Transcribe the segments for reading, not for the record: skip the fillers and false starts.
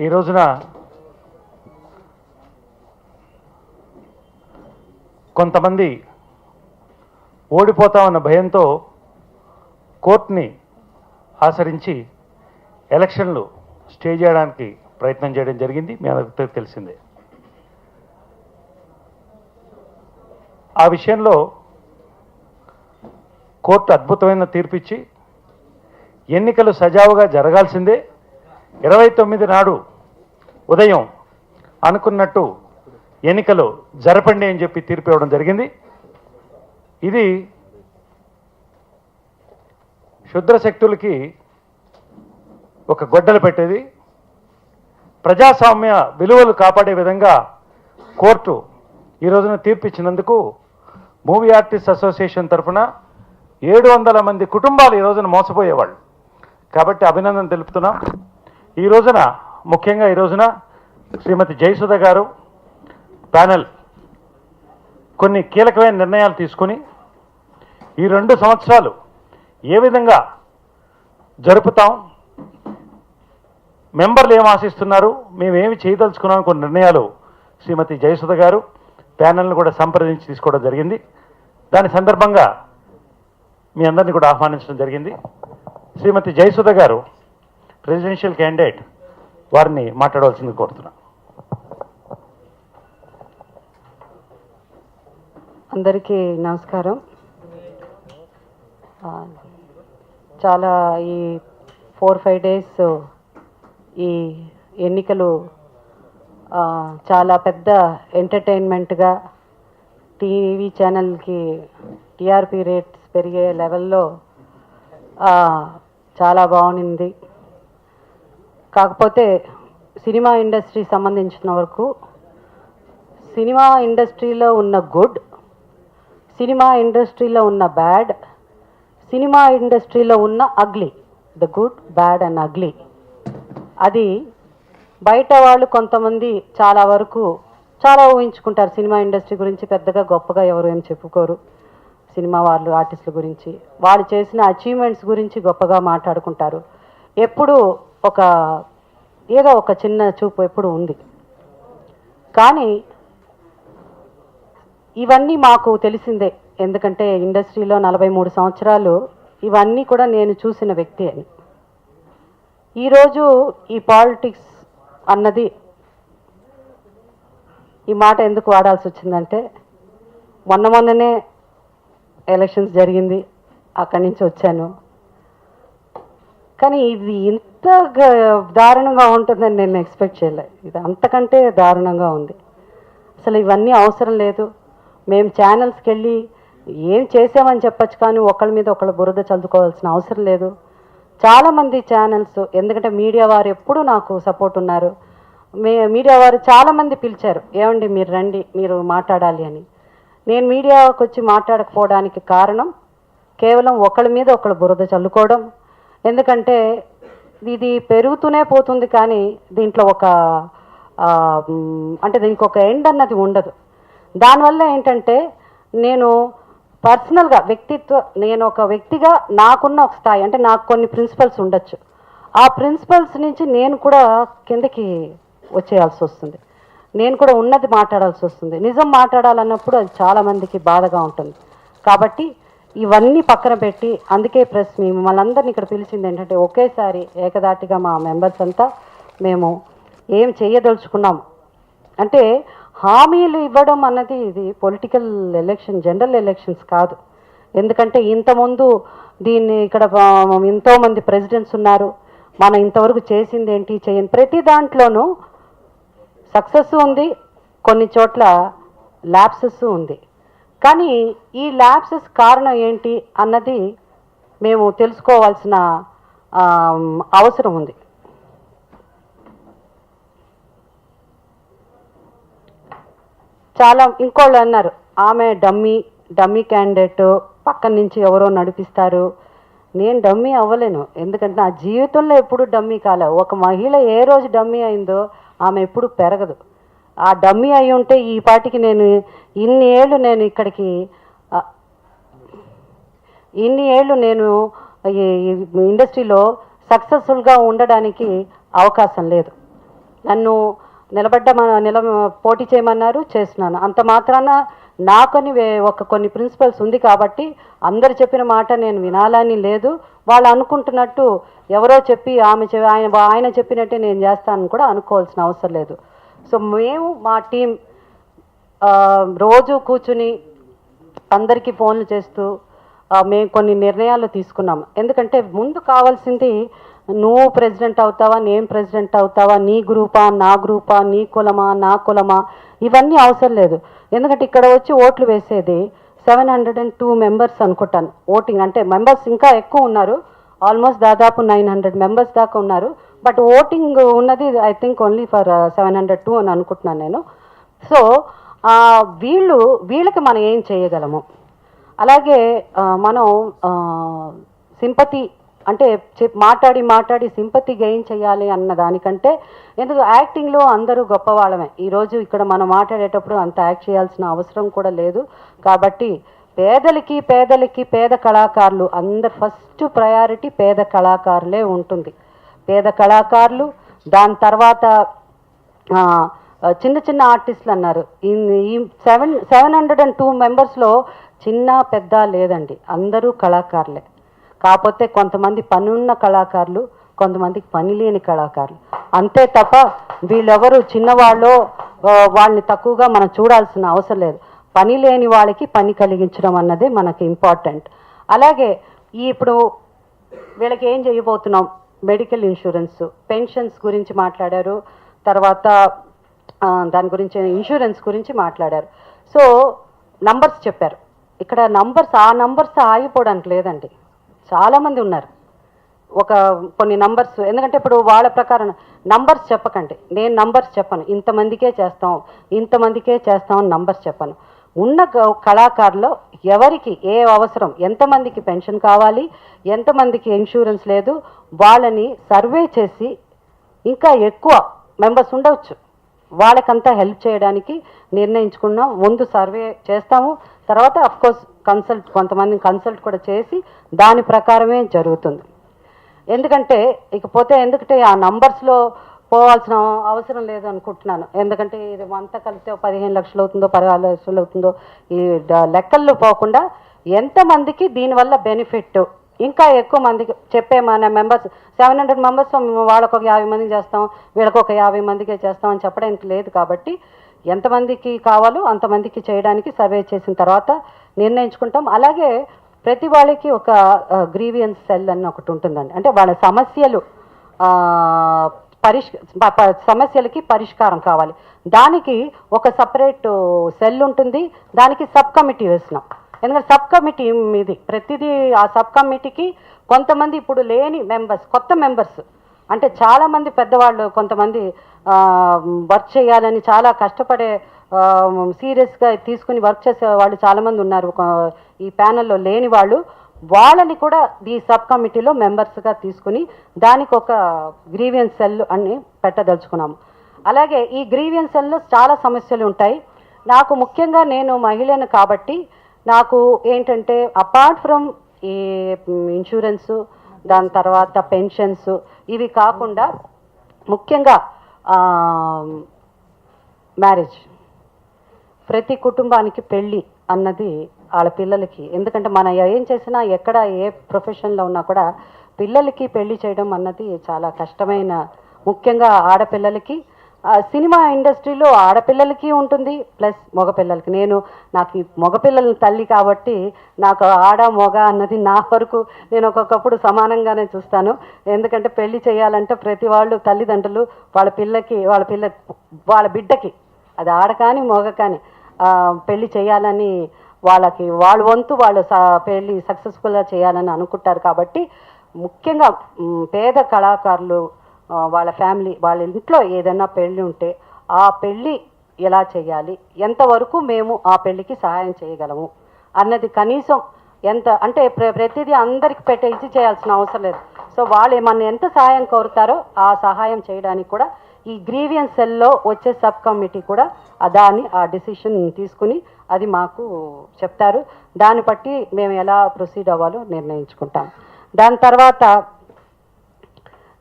ఈ రోజున కొంతమంది ఓడిపోతామన్న భయంతో కోర్టుని ఆశ్రయించి ఎలక్షన్లు స్టే చేయడానికి ప్రయత్నం చేయడం జరిగింది. మీ అందరికీ తెలిసిందే. ఆ విషయంలో కోర్టు అద్భుతమైన తీర్పు ఇచ్చి ఎన్నికలు సజావుగా జరగాల్సిందే, 29 నాడు ఉదయం అనుకున్నట్టు ఎన్నికలు జరపండి అని చెప్పి తీర్పు ఇవ్వడం జరిగింది. ఇది క్షుద్ర శక్తులకి ఒక గొడ్డలు పెట్టేది. ప్రజాస్వామ్య విలువలు కాపాడే విధంగా కోర్టు ఈ రోజున తీర్పు ఇచ్చినందుకు మూవీ ఆర్టిస్ట్ అసోసియేషన్ తరఫున 700 మంది కుటుంబాలు ఈ రోజున మోసపోయేవాళ్ళు కాబట్టి అభినందన తెలుపుతున్నాం. ఈ రోజున ముఖ్యంగా ఈ రోజున శ్రీమతి జయసుధ గారు ప్యానెల్ కొన్ని కీలకమైన నిర్ణయాలు తీసుకుని ఈ 2 సంవత్సరాలు ఏ విధంగా జరుపుతాం, మెంబర్లు ఏం ఆశిస్తున్నారు, మేమేమి చేయదలుచుకున్నాం కొన్ని నిర్ణయాలు శ్రీమతి జయసుధ గారు ప్యానెల్ను కూడా సంప్రదించి తీసుకోవడం జరిగింది. దాని సందర్భంగా మీ అందరినీ కూడా ఆహ్వానించడం జరిగింది. శ్రీమతి జయసుధ గారు ప్రెసిడెన్షియల్ క్యాండిడేట్, వారిని మాట్లాడవలసింది కోరుతున్నాను. అందరికీ నమస్కారం. చాలా ఈ 4-5 డేస్ ఈ ఎన్నికలు చాలా పెద్ద ఎంటర్టైన్మెంట్గా టీవీ ఛానల్కి టీఆర్పీ రేట్స్ పెరిగే లెవెల్లో చాలా బాగుంది. కాకపోతే సినిమా ఇండస్ట్రీ సంబంధించిన వరకు సినిమా ఇండస్ట్రీలో ఉన్న గుడ్, సినిమా ఇండస్ట్రీలో ఉన్న బ్యాడ్, సినిమా ఇండస్ట్రీలో ఉన్న ugly, the good bad and ugly, అది బయట వాళ్ళు కొంతమంది చాలా వరకు చాలా ఊహించుకుంటారు. సినిమా ఇండస్ట్రీ గురించి పెద్దగా గొప్పగా ఎవరు ఏం చెప్పుకోరు. సినిమా వాళ్ళు ఆర్టిస్టుల గురించి, వాళ్ళు చేసిన అచీవ్మెంట్స్ గురించి గొప్పగా మాట్లాడుకుంటారు. ఎప్పుడు ఏదో ఒక చిన్న చూపు ఎప్పుడు ఉంది. కానీ ఇవన్నీ మాకు తెలిసిందే, ఎందుకంటే ఇండస్ట్రీలో 43 సంవత్సరాలు ఇవన్నీ కూడా నేను చూసిన వ్యక్తి అని. ఈరోజు ఈ పాలిటిక్స్ అన్నది, ఈ మాట ఎందుకు వాడాల్సి వచ్చిందంటే మొన్ననే ఎలక్షన్స్ జరిగింది, అక్కడి నుంచి వచ్చాను. కానీ ఇది ఇంత దారుణంగా ఉంటుందని నేను ఎక్స్పెక్ట్ చేయలేదు. ఇది అంతకంటే దారుణంగా ఉంది. అసలు ఇవన్నీ అవసరం లేదు. మేము ఛానల్స్కి వెళ్ళి ఏం చేసామని చెప్పచ్చు, కానీ ఒకళ్ళ మీద ఒకళ్ళు బురద చల్లుకోవాల్సిన అవసరం లేదు. చాలామంది ఛానల్స్, ఎందుకంటే మీడియా వారు ఎప్పుడూ నాకు సపోర్ట్ ఉన్నారు. మీడియా వారు చాలామంది పిలిచారు, ఏమండి మీరు రండి, మీరు మాట్లాడాలి అని. నేను మీడియాకు వచ్చి మాట్లాడకపోవడానికి కారణం కేవలం ఒకళ్ళ మీద ఒకళ్ళు బురద చల్లుకోవడం. ఎందుకంటే ఇది పెరుగుతూనే పోతుంది, కానీ దీంట్లో అంటే దీనికి ఒక ఎండ్ అన్నది ఉండదు. దానివల్ల ఏంటంటే నేను పర్సనల్గా నేను ఒక వ్యక్తిగా నాకున్న ఒక స్థాయి, అంటే నాకు కొన్ని ప్రిన్సిపల్స్ ఉండొచ్చు. ఆ ప్రిన్సిపల్స్ నుంచి నేను కూడా కిందకి వచ్చేయాల్సి వస్తుంది. నేను కూడా ఉన్నది మాట్లాడాల్సి వస్తుంది. నిజం మాట్లాడాలన్నప్పుడు అది చాలామందికి బాధగా ఉంటుంది. కాబట్టి ఇవన్నీ పక్కన పెట్టి, అందుకే ప్రెస్ మిమ్మల్ని అందరినీ ఇక్కడ పిలిచింది ఏంటంటే ఒకేసారి ఏకదాటిగా మా మెంబర్స్ అంతా మేము ఏం చేయదలుచుకున్నాము అంటే, హామీలు ఇవ్వడం అన్నది ఇది పొలిటికల్ ఎలక్షన్, జనరల్ ఎలక్షన్స్ కాదు. ఎందుకంటే ఇంతకుముందు దీన్ని ఇక్కడ ఎంతోమంది ప్రెసిడెంట్స్ ఉన్నారు. మనం ఇంతవరకు చేసింది ఏంటి, చేయని ప్రతి దాంట్లోనూ సక్సెస్ ఉంది, కొన్ని చోట్ల ల్యాప్సెస్ ఉంది. కానీ ఈ ల్యాప్సెస్ కారణం ఏంటి అన్నది మేము తెలుసుకోవాల్సిన అవసరం ఉంది. చాలా ఇంకోళ్ళు అన్నారు, ఆమె డమ్మీ క్యాండిడేట్, పక్కన నుంచి ఎవరో నడిపిస్తారు. నేను డమ్మీ అవ్వలేను, ఎందుకంటే నా జీవితంలో ఎప్పుడు డమ్మీ కాలే. ఒక మహిళ ఏ రోజు డమ్మీ అయిందో ఆమె ఎప్పుడు పెరగదు. ఆ డమ్మీ అయి ఉంటే ఈ పాటికి నేను ఇన్ని ఏళ్ళు నేను ఈ ఇండస్ట్రీలో సక్సెస్ఫుల్గా ఉండడానికి అవకాశం లేదు. నన్ను పోటీ చేయమన్నారు, చేస్తున్నాను. అంత మాత్రాన నాకని కొన్ని ప్రిన్సిపల్స్ ఉంది కాబట్టి అందరు చెప్పిన మాట నేను వినాలని లేదు. వాళ్ళు అనుకుంటున్నట్టు ఎవరో చెప్పి ఆయన చెప్పినట్టే నేను చేస్తానని కూడా అనుకోవాల్సిన అవసరం లేదు. సో మేము మా టీం రోజు కూర్చుని అందరికీ ఫోన్లు చేస్తూ మేము కొన్ని నిర్ణయాలు తీసుకున్నాం. ఎందుకంటే ముందు కావాల్సింది నువ్వు ప్రెసిడెంట్ అవుతావా, నేను ప్రెసిడెంట్ అవుతావా, నీ గ్రూపా నా గ్రూపా, నీ కులమా నా కులమా, ఇవన్నీ అవసరం లేదు. ఎందుకంటే ఇక్కడ వచ్చి ఓట్లు వేసేది 702 మెంబర్స్ అనుకుంటాను ఓటింగ్. అంటే మెంబర్స్ ఇంకా ఎక్కువ ఉన్నారు, ఆల్మోస్ట్ దాదాపు 900 మెంబర్స్ దాకా ఉన్నారు. బట్ ఓటింగ్ ఉన్నది ఐ థింక్ ఓన్లీ ఫర్ 702 అని అనుకుంటున్నాను నేను. సో వీళ్ళకి మనం ఏం చేయగలము, అలాగే మనం సింపతి అంటే మాట్లాడి సింపతి గెయిన్ చేయాలి అన్న దానికంటే, ఎందుకు యాక్టింగ్లో అందరూ గొప్పవాళ్ళమే. ఈరోజు ఇక్కడ మనం మాట్లాడేటప్పుడు అంత యాక్ట్ చేయాల్సిన అవసరం కూడా లేదు. కాబట్టి పేద కళాకారులు అందరు ఫస్ట్ ప్రయారిటీ పేద కళాకారులే ఉంటుంది. పేద కళాకారులు, దాని తర్వాత చిన్న ఆర్టిస్టులు అన్నారు. ఈ 702 మెంబర్స్లో చిన్న పెద్ద లేదండి, అందరూ కళాకారులే. కాకపోతే కొంతమంది పని ఉన్న కళాకారులు, కొంతమందికి పని లేని కళాకారులు, అంతే తప్ప వీళ్ళెవరు చిన్నవాళ్ళు వాళ్ళని తక్కువగా మనం చూడాల్సిన అవసరం లేదు. పని లేని వాళ్ళకి పని కలిగించడం అన్నదే మనకి ఇంపార్టెంట్. అలాగే ఇప్పుడు వీళ్ళకి ఏం చేయబోతున్నాం, మెడికల్ ఇన్సూరెన్స్, పెన్షన్స్ గురించి మాట్లాడారు, తర్వాత దాని గురించి ఇన్సూరెన్స్ గురించి మాట్లాడారు. సో నంబర్స్ చెప్పారు. ఇక్కడ ఆ నంబర్స్ ఆగిపోవడానికి లేదండి, చాలామంది ఉన్నారు. కొన్ని నంబర్స్, ఎందుకంటే ఇప్పుడు వాళ్ళ ప్రకారం నంబర్స్ చెప్పకండి, నేను నంబర్స్ చెప్పను, ఇంతమందికే చేస్తాం అని నంబర్స్ చెప్పను. ఉన్న కళాకారులో ఎవరికి ఏ అవసరం, ఎంతమందికి పెన్షన్ కావాలి, ఎంతమందికి ఇన్సూరెన్స్ లేదు, వాళ్ళని సర్వే చేసి ఇంకా ఎక్కువ మెంబర్స్ ఉండవచ్చు, వాళ్ళకంతా హెల్ప్ చేయడానికి నిర్ణయించుకున్నాం. ముందు సర్వే చేస్తాము, తర్వాత అఫ్కోర్స్ కొంతమందిని కన్సల్ట్ కూడా చేసి దాని ప్రకారమే జరుగుతుంది. ఎందుకంటే ఆ నంబర్స్లో పోవాల్సిన అవసరం లేదు అనుకుంటున్నాను. ఎందుకంటే ఇది అంతా కలిపితే 15 లక్షలు అవుతుందో 16 లక్షలు అవుతుందో ఈ లెక్కల్లో పోకుండా ఎంతమందికి దీనివల్ల బెనిఫిట్, ఇంకా ఎక్కువ మందికి చెప్పే మన మెంబర్స్ 700 మెంబర్స్ వాళ్ళకు ఒక 50 మందికి చేస్తాం, వీళ్ళకి ఒక 50 మందికే చేస్తాం అని చెప్పడానికి లేదు. కాబట్టి ఎంతమందికి కావాలో అంతమందికి చేయడానికి సర్వే చేసిన తర్వాత నిర్ణయించుకుంటాం. అలాగే ప్రతి వాళ్ళకి ఒక గ్రీవియన్స్ సెల్ అని ఒకటి ఉంటుందండి. అంటే వాళ్ళ సమస్యలకి పరిష్కారం కావాలి, దానికి ఒక సపరేట్ సెల్ ఉంటుంది, దానికి సబ్ కమిటీ వేసినాం. ఎందుకంటే సబ్ కమిటీ ఇది ప్రతిదీ ఆ సబ్ కమిటీకి కొంతమంది ఇప్పుడు లేని మెంబర్స్, కొత్త మెంబర్స్, అంటే చాలామంది పెద్దవాళ్ళు కొంతమంది వర్క్ చేయాలని చాలా కష్టపడే సీరియస్గా తీసుకుని వర్క్ చేసే వాళ్ళు చాలామంది ఉన్నారు ఈ ప్యానెల్లో లేని వాళ్ళు. వాళ్ళని కూడా ఈ సబ్ కమిటీలో మెంబర్స్గా తీసుకుని దానికి ఒక గ్రీవియన్స్ సెల్ అని పెట్టదలుచుకున్నాము. అలాగే ఈ గ్రీవియన్స్ సెల్లో చాలా సమస్యలు ఉంటాయి. నాకు ముఖ్యంగా నేను మహిళను కాబట్టి నాకు ఏంటంటే అపార్ట్ ఫ్రమ్ ఈ ఇన్సూరెన్సు, దాని తర్వాత పెన్షన్స్, ఇవి కాకుండా ముఖ్యంగా మ్యారేజ్, ప్రతి కుటుంబానికి పెళ్ళి అన్నది వాళ్ళ పిల్లలకి, ఎందుకంటే మనం ఏం చేసినా ఎక్కడ ఏ ప్రొఫెషన్లో ఉన్నా కూడా పిల్లలకి పెళ్లి చేయడం అన్నది చాలా కష్టమైన, ముఖ్యంగా ఆడపిల్లలకి. సినిమా ఇండస్ట్రీలో ఆడపిల్లలకి ఉంటుంది ప్లస్ మగపిల్లలకి. నాకు మగపిల్లల తల్లి కాబట్టి నాకు ఆడ మగ అన్నది నా వరకు నేను ఒక్కొక్కప్పుడు సమానంగానే చూస్తాను. ఎందుకంటే పెళ్లి చేయాలంటే ప్రతి వాళ్ళు తల్లిదండ్రులు వాళ్ళ బిడ్డకి, అది ఆడ కానీ మగ కానీ పెళ్లి చేయాలని వాళ్ళ వంతు వాళ్ళు పెళ్లి సక్సెస్ఫుల్గా చేయాలని అనుకుంటారు. కాబట్టి ముఖ్యంగా పేద కళాకారులు వాళ్ళ ఫ్యామిలీ, వాళ్ళ ఇంట్లో ఏదైనా పెళ్ళి ఉంటే ఆ పెళ్ళి ఎలా చేయాలి, ఎంతవరకు మేము ఆ పెళ్ళికి సహాయం చేయగలము అన్నది కనీసం ఎంత అంటే ప్రతిదీ అందరికి ఇచ్చి చేయాల్సిన అవసరం లేదు. సో వాళ్ళు ఏమన్నా ఎంత సహాయం కోరుతారో ఆ సహాయం చేయడానికి కూడా ఈ గ్రీవియన్స్ సెల్లో వచ్చే సబ్ కమిటీ కూడా ఆ డిసిషన్ తీసుకుని అది మాకు చెప్తారు. దాన్ని బట్టి మేము ఎలా ప్రొసీడ్ అవ్వాలో నిర్ణయించుకుంటాం. దాని తర్వాత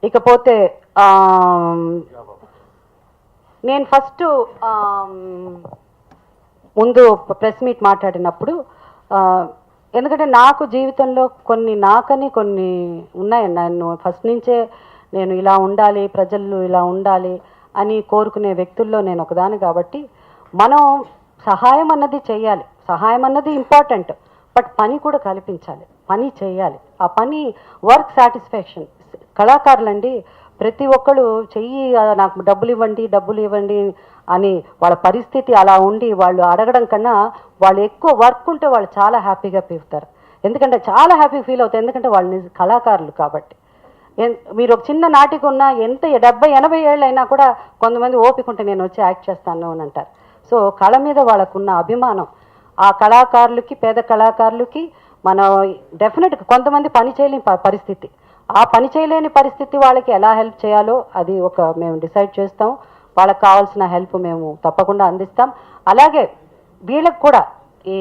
ఇకపోతే నేను ఫస్ట్ ముందు ప్రెస్ మీట్ మాట్లాడినప్పుడు ఎందుకంటే నాకు జీవితంలో నాకని కొన్ని ఉన్నాయండి. నేను ఫస్ట్ నుంచే నేను ఇలా ఉండాలి, ప్రజలు ఇలా ఉండాలి అని కోరుకునే వ్యక్తుల్లో నేను ఒకదాని. కాబట్టి మనం సహాయం అన్నది చేయాలి, సహాయం అన్నది ఇంపార్టెంట్, బట్ పని కూడా కల్పించాలి, పని చేయాలి. ఆ పని వర్క్ సాటిస్ఫాక్షన్. కళాకారులండి ప్రతి ఒక్కళ్ళు చెయ్యి నాకు డబ్బులు ఇవ్వండి అని వాళ్ళ పరిస్థితి అలా ఉండి వాళ్ళు అడగడం కన్నా వాళ్ళు ఎక్కువ వర్క్ ఉంటే వాళ్ళు చాలా హ్యాపీగా ఫీల్ ఎందుకంటే చాలా హ్యాపీ ఫీల్ అవుతారు. ఎందుకంటే వాళ్ళు కళాకారులు కాబట్టి. మీరు ఒక చిన్న నాటికి ఉన్న ఎంత 70-80 ఏళ్ళు అయినా కూడా కొంతమంది ఓపిక ఉంటే నేను వచ్చి యాక్ట్ చేస్తాను అని అంటారు. సో కళ మీద వాళ్ళకున్న అభిమానం ఆ కళాకారులకి, పేద కళాకారులకి మనం డెఫినెట్గా కొంతమంది పని చేయలేని పరిస్థితి, ఆ పని చేయలేని పరిస్థితి వాళ్ళకి ఎలా హెల్ప్ చేయాలో అది మేము డిసైడ్ చేస్తాం. వాళ్ళకి కావాల్సిన హెల్ప్ మేము తప్పకుండా అందిస్తాం. అలాగే వీళ్ళకి కూడా ఈ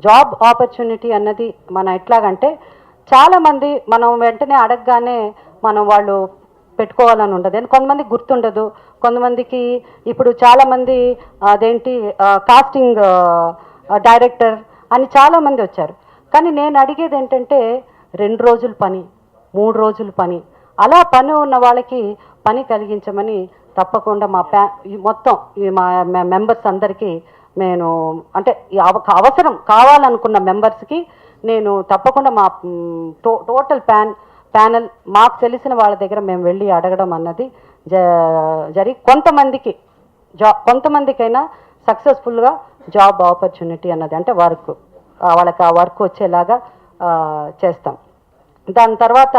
జాబ్ ఆపర్చునిటీ అన్నది మనం ఎట్లాగంటే చాలామంది మనం వెంటనే అడగగానే వాళ్ళు పెట్టుకోవాలని ఉండదు. కొంతమందికి గుర్తుండదు, కొంతమందికి ఇప్పుడు చాలామంది అదేంటి కాస్టింగ్ డైరెక్టర్ అని చాలామంది వచ్చారు. కానీ నేను అడిగేది ఏంటంటే 2 రోజుల పని, 3 రోజుల పని, అలా పని ఉన్న వాళ్ళకి పని కలిగించమని తప్పకుండా మొత్తం మా మెంబర్స్ అందరికీ నేను అంటే అవసరం కావాలనుకున్న మెంబర్స్కి నేను తప్పకుండా మా టోటల్ ప్యానల్ మాకు తెలిసిన వాళ్ళ దగ్గర మేము వెళ్ళి అడగడం అన్నది జరిగి కొంతమందికైనా సక్సెస్ఫుల్గా జాబ్ ఆపర్చునిటీ అన్నది అంటే వాళ్ళకి ఆ వర్క్ వచ్చేలాగా చేస్తాం. దాని తర్వాత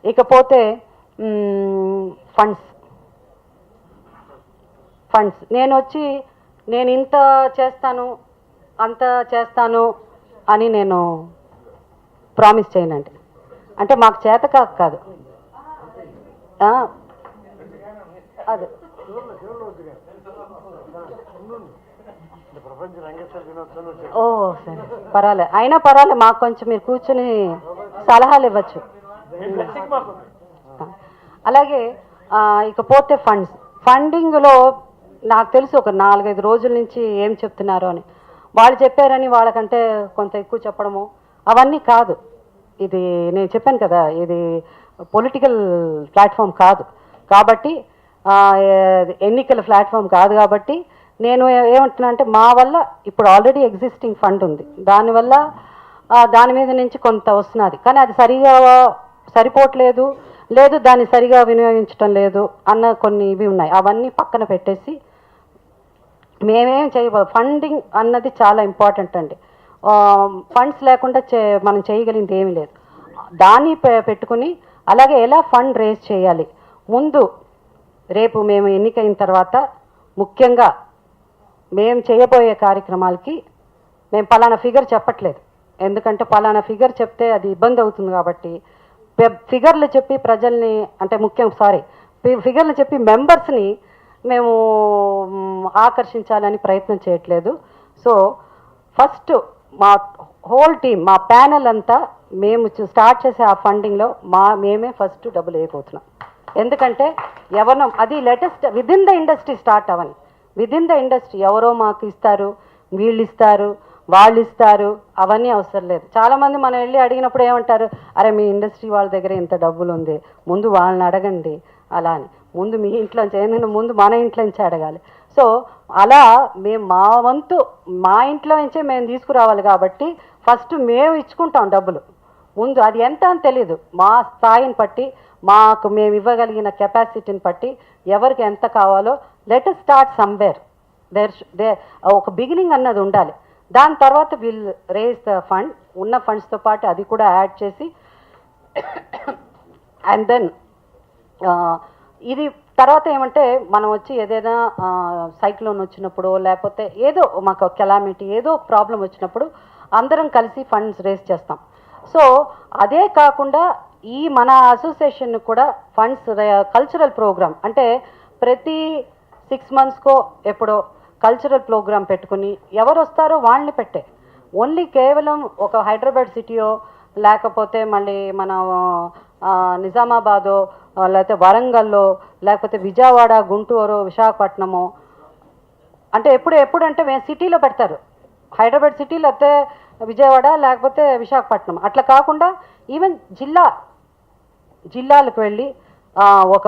ఇకపోతే ఫండ్స్ నేను ఇంత చేస్తాను అంత చేస్తాను అని నేను ప్రామిస్ చేయనండి. అంటే మాకు చేత కాదు అదే ఓ సరే పర్వాలేదు, అయినా పర్వాలేదు, మాకు కొంచెం మీరు కూర్చొని సలహాలు ఇవ్వచ్చు. అలాగే ఇకపోతే ఫండింగ్లో నాకు తెలుసు ఒక 4-5 రోజుల నుంచి ఏం చెప్తున్నారో అని. వాళ్ళు చెప్పారని వాళ్ళకంటే కొంత ఎక్కువ చెప్పడము అవన్నీ కాదు. ఇది నేను చెప్పాను కదా, ఇది పొలిటికల్ ప్లాట్ఫామ్ కాదు కాబట్టి, ఎన్నికల ప్లాట్ఫామ్ కాదు కాబట్టి నేను ఏమంటున్నా అంటే మా వల్ల ఇప్పుడు ఆల్రెడీ ఎగ్జిస్టింగ్ ఫండ్ ఉంది, దానివల్ల దాని మీద నుంచి కొంత వస్తున్నది, కానీ అది సరిపోవట్లేదు, దాన్ని సరిగా వినియోగించడం లేదు అన్న కొన్ని ఇవి ఉన్నాయి. అవన్నీ పక్కన పెట్టేసి మేమేం చేయబోదు. ఫండింగ్ అన్నది చాలా ఇంపార్టెంట్ అండి. ఫండ్స్ లేకుండా మనం చేయగలిగింది ఏమీ లేదు. దాన్ని పెట్టుకుని అలాగే ఎలా ఫండ్ రేజ్ చేయాలి, ముందు రేపు మేము ఎన్నికైన తర్వాత ముఖ్యంగా మేము చేయబోయే కార్యక్రమాలకి మేము పలానా ఫిగర్ చెప్పట్లేదు, ఎందుకంటే పలానా ఫిగర్ చెప్తే అది ఇబ్బంది అవుతుంది కాబట్టి ఫిగర్లు చెప్పి ప్రజల్ని అంటే ఫిగర్లు చెప్పి మెంబర్స్ని మేము ఆకర్షించాలని ప్రయత్నం చేయట్లేదు. సో ఫస్ట్ మా హోల్ టీమ్, మా ప్యానెల్ అంతా మేము స్టార్ట్ చేసే ఆ ఫండింగ్లో మేమే ఫస్ట్ డబ్బులు వేయబోతున్నాం. ఎందుకంటే అది latest within the industry start Avani, within the industry ఎవరో మాకు ఇస్తారు, వీళ్ళు ఇస్తారు, వాళ్ళు ఇస్తారు, అవన్నీ అవసరం లేదు. చాలామంది మనం వెళ్ళి అడిగినప్పుడు ఏమంటారు, అరే మీ ఇండస్ట్రీ వాళ్ళ దగ్గర ఇంత డబ్బులు ఉంది, ముందు వాళ్ళని అడగండి, అలా అని. ముందు మీ ఇంట్లోంచి ఏంటంటే ముందు మన ఇంట్లోంచి అడగాలి. సో అలా మేము మా వంతు మా ఇంట్లో నుంచే మేము తీసుకురావాలి కాబట్టి ఫస్ట్ మేము ఇచ్చుకుంటాం డబ్బులు. ముందు అది ఎంత అని తెలియదు, మా స్థాయిని బట్టి మేము ఇవ్వగలిగిన కెపాసిటీని బట్టి ఎవరికి ఎంత కావాలో లెట్ us స్టార్ట్ సమ్వేర్. ఒక బిగినింగ్ అన్నది ఉండాలి. దాని తర్వాత విల్ రేజ్ ద ఫండ్, ఉన్న ఫండ్స్తో పాటు అది కూడా యాడ్ చేసి అండ్ దెన్ ఇది తర్వాత ఏమంటే మనం వచ్చి ఏదైనా సైక్లోన్ వచ్చినప్పుడు లేకపోతే ఏదో మాకు కెలామిటీ ఏదో ఒక ప్రాబ్లం వచ్చినప్పుడు అందరం కలిసి ఫండ్స్ రేజ్ చేస్తాం. సో అదే కాకుండా ఈ మన అసోసియేషన్ కూడా ఫండ్స్ కల్చరల్ ప్రోగ్రామ్ అంటే ప్రతి 6 monthsకో ఎప్పుడో కల్చరల్ ప్రోగ్రామ్ పెట్టుకుని ఎవరు వస్తారో వాళ్ళని పెట్టే, ఓన్లీ కేవలం ఒక హైదరాబాద్ సిటీయో లేకపోతే మళ్ళీ మన నిజామాబాదో లేకపోతే వరంగల్లో లేకపోతే విజయవాడ గుంటూరు విశాఖపట్నము అంటే ఎప్పుడంటే మేము సిటీలో పెడతారు, హైదరాబాద్ సిటీలో అయితే విజయవాడ లేకపోతే విశాఖపట్నం అట్లా కాకుండా ఈవెన్ జిల్లాలకు వెళ్ళి ఒక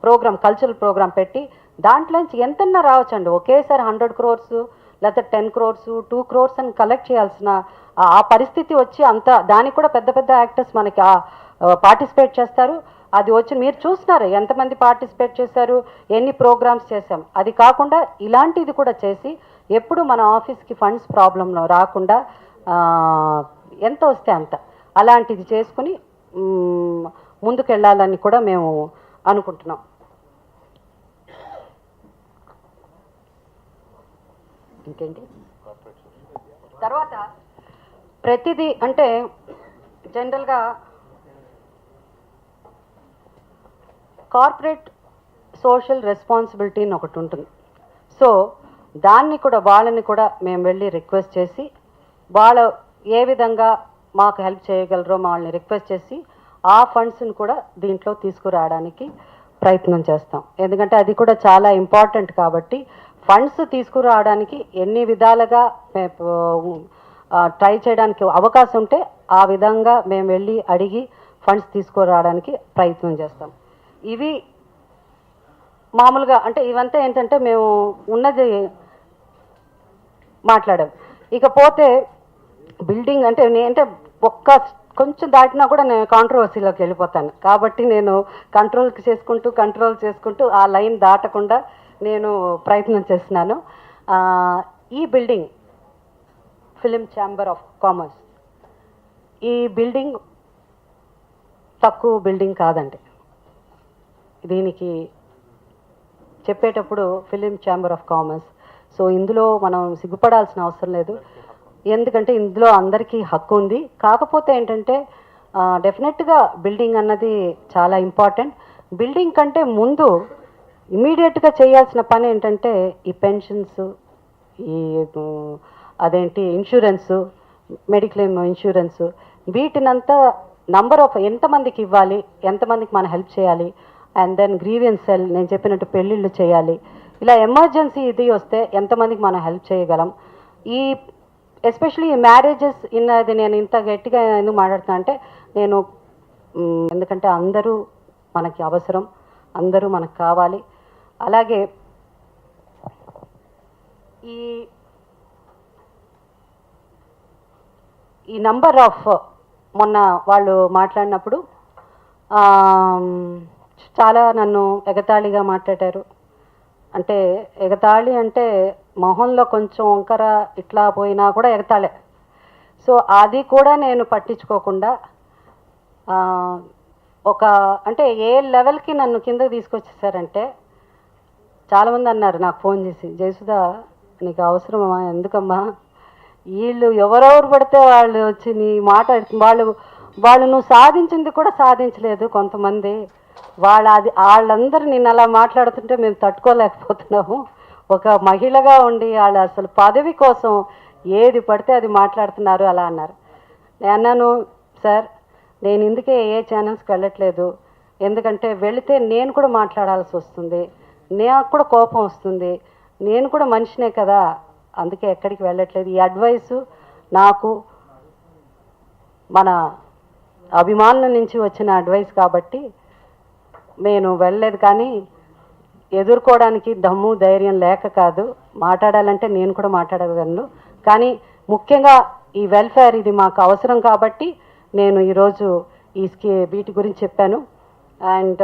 ప్రోగ్రామ్ కల్చరల్ ప్రోగ్రామ్ పెట్టి దాంట్లోంచి ఎంతన్నా రావచ్చండి. ఒకేసారి 100 crores లేకపోతే 10 crores 2 crores అని కలెక్ట్ చేయాల్సిన ఆ పరిస్థితి వచ్చి అంత దానికి కూడా పెద్ద పెద్ద యాక్టర్స్ మనకి పార్టిసిపేట్ చేస్తారు. అది వచ్చి మీరు చూస్తున్నారు ఎంతమంది పార్టిసిపేట్ చేశారు, ఎన్ని ప్రోగ్రామ్స్ చేశాం. అది కాకుండా ఇలాంటిది కూడా చేసి ఎప్పుడు మన ఆఫీస్కి ఫండ్స్ ప్రాబ్లంలో రాకుండా ఎంత వస్తే అంత అలాంటిది చేసుకుని ముందుకెళ్ళాలని కూడా మేము అనుకుంటున్నాం. ఇంకేంటి తర్వాత ప్రతిదీ అంటే జనరల్గా కార్పొరేట్ సోషల్ రెస్పాన్సిబిలిటీ అని ఒకటి ఉంటుంది. సో దాన్ని కూడా వాళ్ళని కూడా మేము వెళ్ళి రిక్వెస్ట్ చేసి వాళ్ళు ఏ విధంగా మాకు హెల్ప్ చేయగలరో వాళ్ళని రిక్వెస్ట్ చేసి ఆ ఫండ్స్ని కూడా దీంట్లో తీసుకురావడానికి ప్రయత్నం చేస్తాం. ఎందుకంటే అది కూడా చాలా ఇంపార్టెంట్ కాబట్టి ఫండ్స్ తీసుకురావడానికి ఎన్ని విధాలుగా ట్రై చేయడానికి అవకాశం ఉంటే ఆ విధంగా మేము వెళ్ళి అడిగి ఫండ్స్ తీసుకురావడానికి ప్రయత్నం చేస్తాం. ఇవి మామూలుగా అంటే ఇవంతా ఏంటంటే మేము ఉన్నది మాట్లాడాం. ఇకపోతే బిల్డింగ్ అంటే నేనంటే కొంచెం దాటినా కూడా నేను కాంట్రవర్సీలోకి వెళ్ళిపోతాను కాబట్టి నేను కంట్రోల్ చేసుకుంటూ ఆ లైన్ దాటకుండా నేను ప్రయత్నం చేస్తున్నాను. ఈ building film chamber of commerce ఈ బిల్డింగ్ తక్కువ బిల్డింగ్ కాదండి. దీనికి చెప్పేటప్పుడు film chamber of commerce, so ఇందులో మనం సిగ్గుపడాల్సిన అవసరం లేదు, ఎందుకంటే ఇందులో అందరికీ హక్కు ఉంది. కాకపోతే ఏంటంటే డెఫినెట్గా బిల్డింగ్ అన్నది చాలా ఇంపార్టెంట్. బిల్డింగ్ కంటే ముందు ఇమీడియట్గా చేయాల్సిన పని ఏంటంటే ఈ పెన్షన్స్, ఈ అదేంటి ఇన్సూరెన్సు, మెడిక్లెయిమ్ ఇన్సూరెన్సు, వీటినంతా నంబర్ ఆఫ్ ఎంతమందికి ఇవ్వాలి, ఎంతమందికి మనం హెల్ప్ చేయాలి, అండ్ దెన్ గ్రీవియన్స్ సెల్ నేను చెప్పినట్టు పెళ్ళిళ్ళు చేయాలి. ఇలా ఎమర్జెన్సీ ఇది వస్తే ఎంతమందికి మనం హెల్ప్ చేయగలం. ఈ ఎస్పెషలీ ఈ మ్యారేజెస్ ఇన్నది నేను ఇంత గట్టిగా ఎందుకు మాట్లాడుతున్నా అంటే నేను ఎందుకంటే అందరూ మనకి అవసరం, అందరూ మనకు కావాలి. అలాగే ఈ నంబర్ ఆఫ్ మొన్న వాళ్ళు మాట్లాడినప్పుడు చాలా నన్ను ఎగతాళిగా మాట్లాడారు. అంటే ఎగతాళి అంటే మొహంలో కొంచెం వంకర ఇట్లా పోయినా కూడా ఎగతాళే. సో అది కూడా నేను పట్టించుకోకుండా అంటే ఏ లెవెల్కి నన్ను కిందకి తీసుకొచ్చేసారంటే చాలామంది అన్నారు నాకు ఫోన్ చేసి, జయసుధా నీకు అవసరమా, ఎందుకమ్మా వీళ్ళు ఎవరెవరు పడితే వాళ్ళు వచ్చి నీ మాట వాళ్ళు నువ్వు సాధించింది కూడా సాధించలేదు కొంతమంది, వాళ్ళందరూ నిన్ను అలా మాట్లాడుతుంటే మేము తట్టుకోలేకపోతున్నాము. ఒక మహిళగా ఉండి వాళ్ళు అసలు పదవి కోసం ఏది పడితే అది మాట్లాడుతున్నారు అలా అన్నారు. నేను అన్నాను, సార్ నేను ఇందుకే ఏ ఛానల్స్కి వెళ్ళట్లేదు, ఎందుకంటే వెళితే నేను కూడా మాట్లాడాల్సి వస్తుంది, నాకు కూడా కోపం వస్తుంది, నేను కూడా మనిషినే కదా, అందుకే ఎక్కడికి వెళ్ళట్లేదు. ఈ అడ్వైసు నాకు మన అభిమానుల నుంచి వచ్చిన అడ్వైస్ కాబట్టి నేను వెళ్ళలేదు. కానీ ఎదుర్కోవడానికి దమ్ము ధైర్యం లేక కాదు, మాట్లాడాలంటే నేను కూడా మాట్లాడగలను. కానీ ముఖ్యంగా ఈ వెల్ఫేర్ ఇది మాకు అవసరం కాబట్టి నేను ఈరోజు వీటి గురించి చెప్పాను. And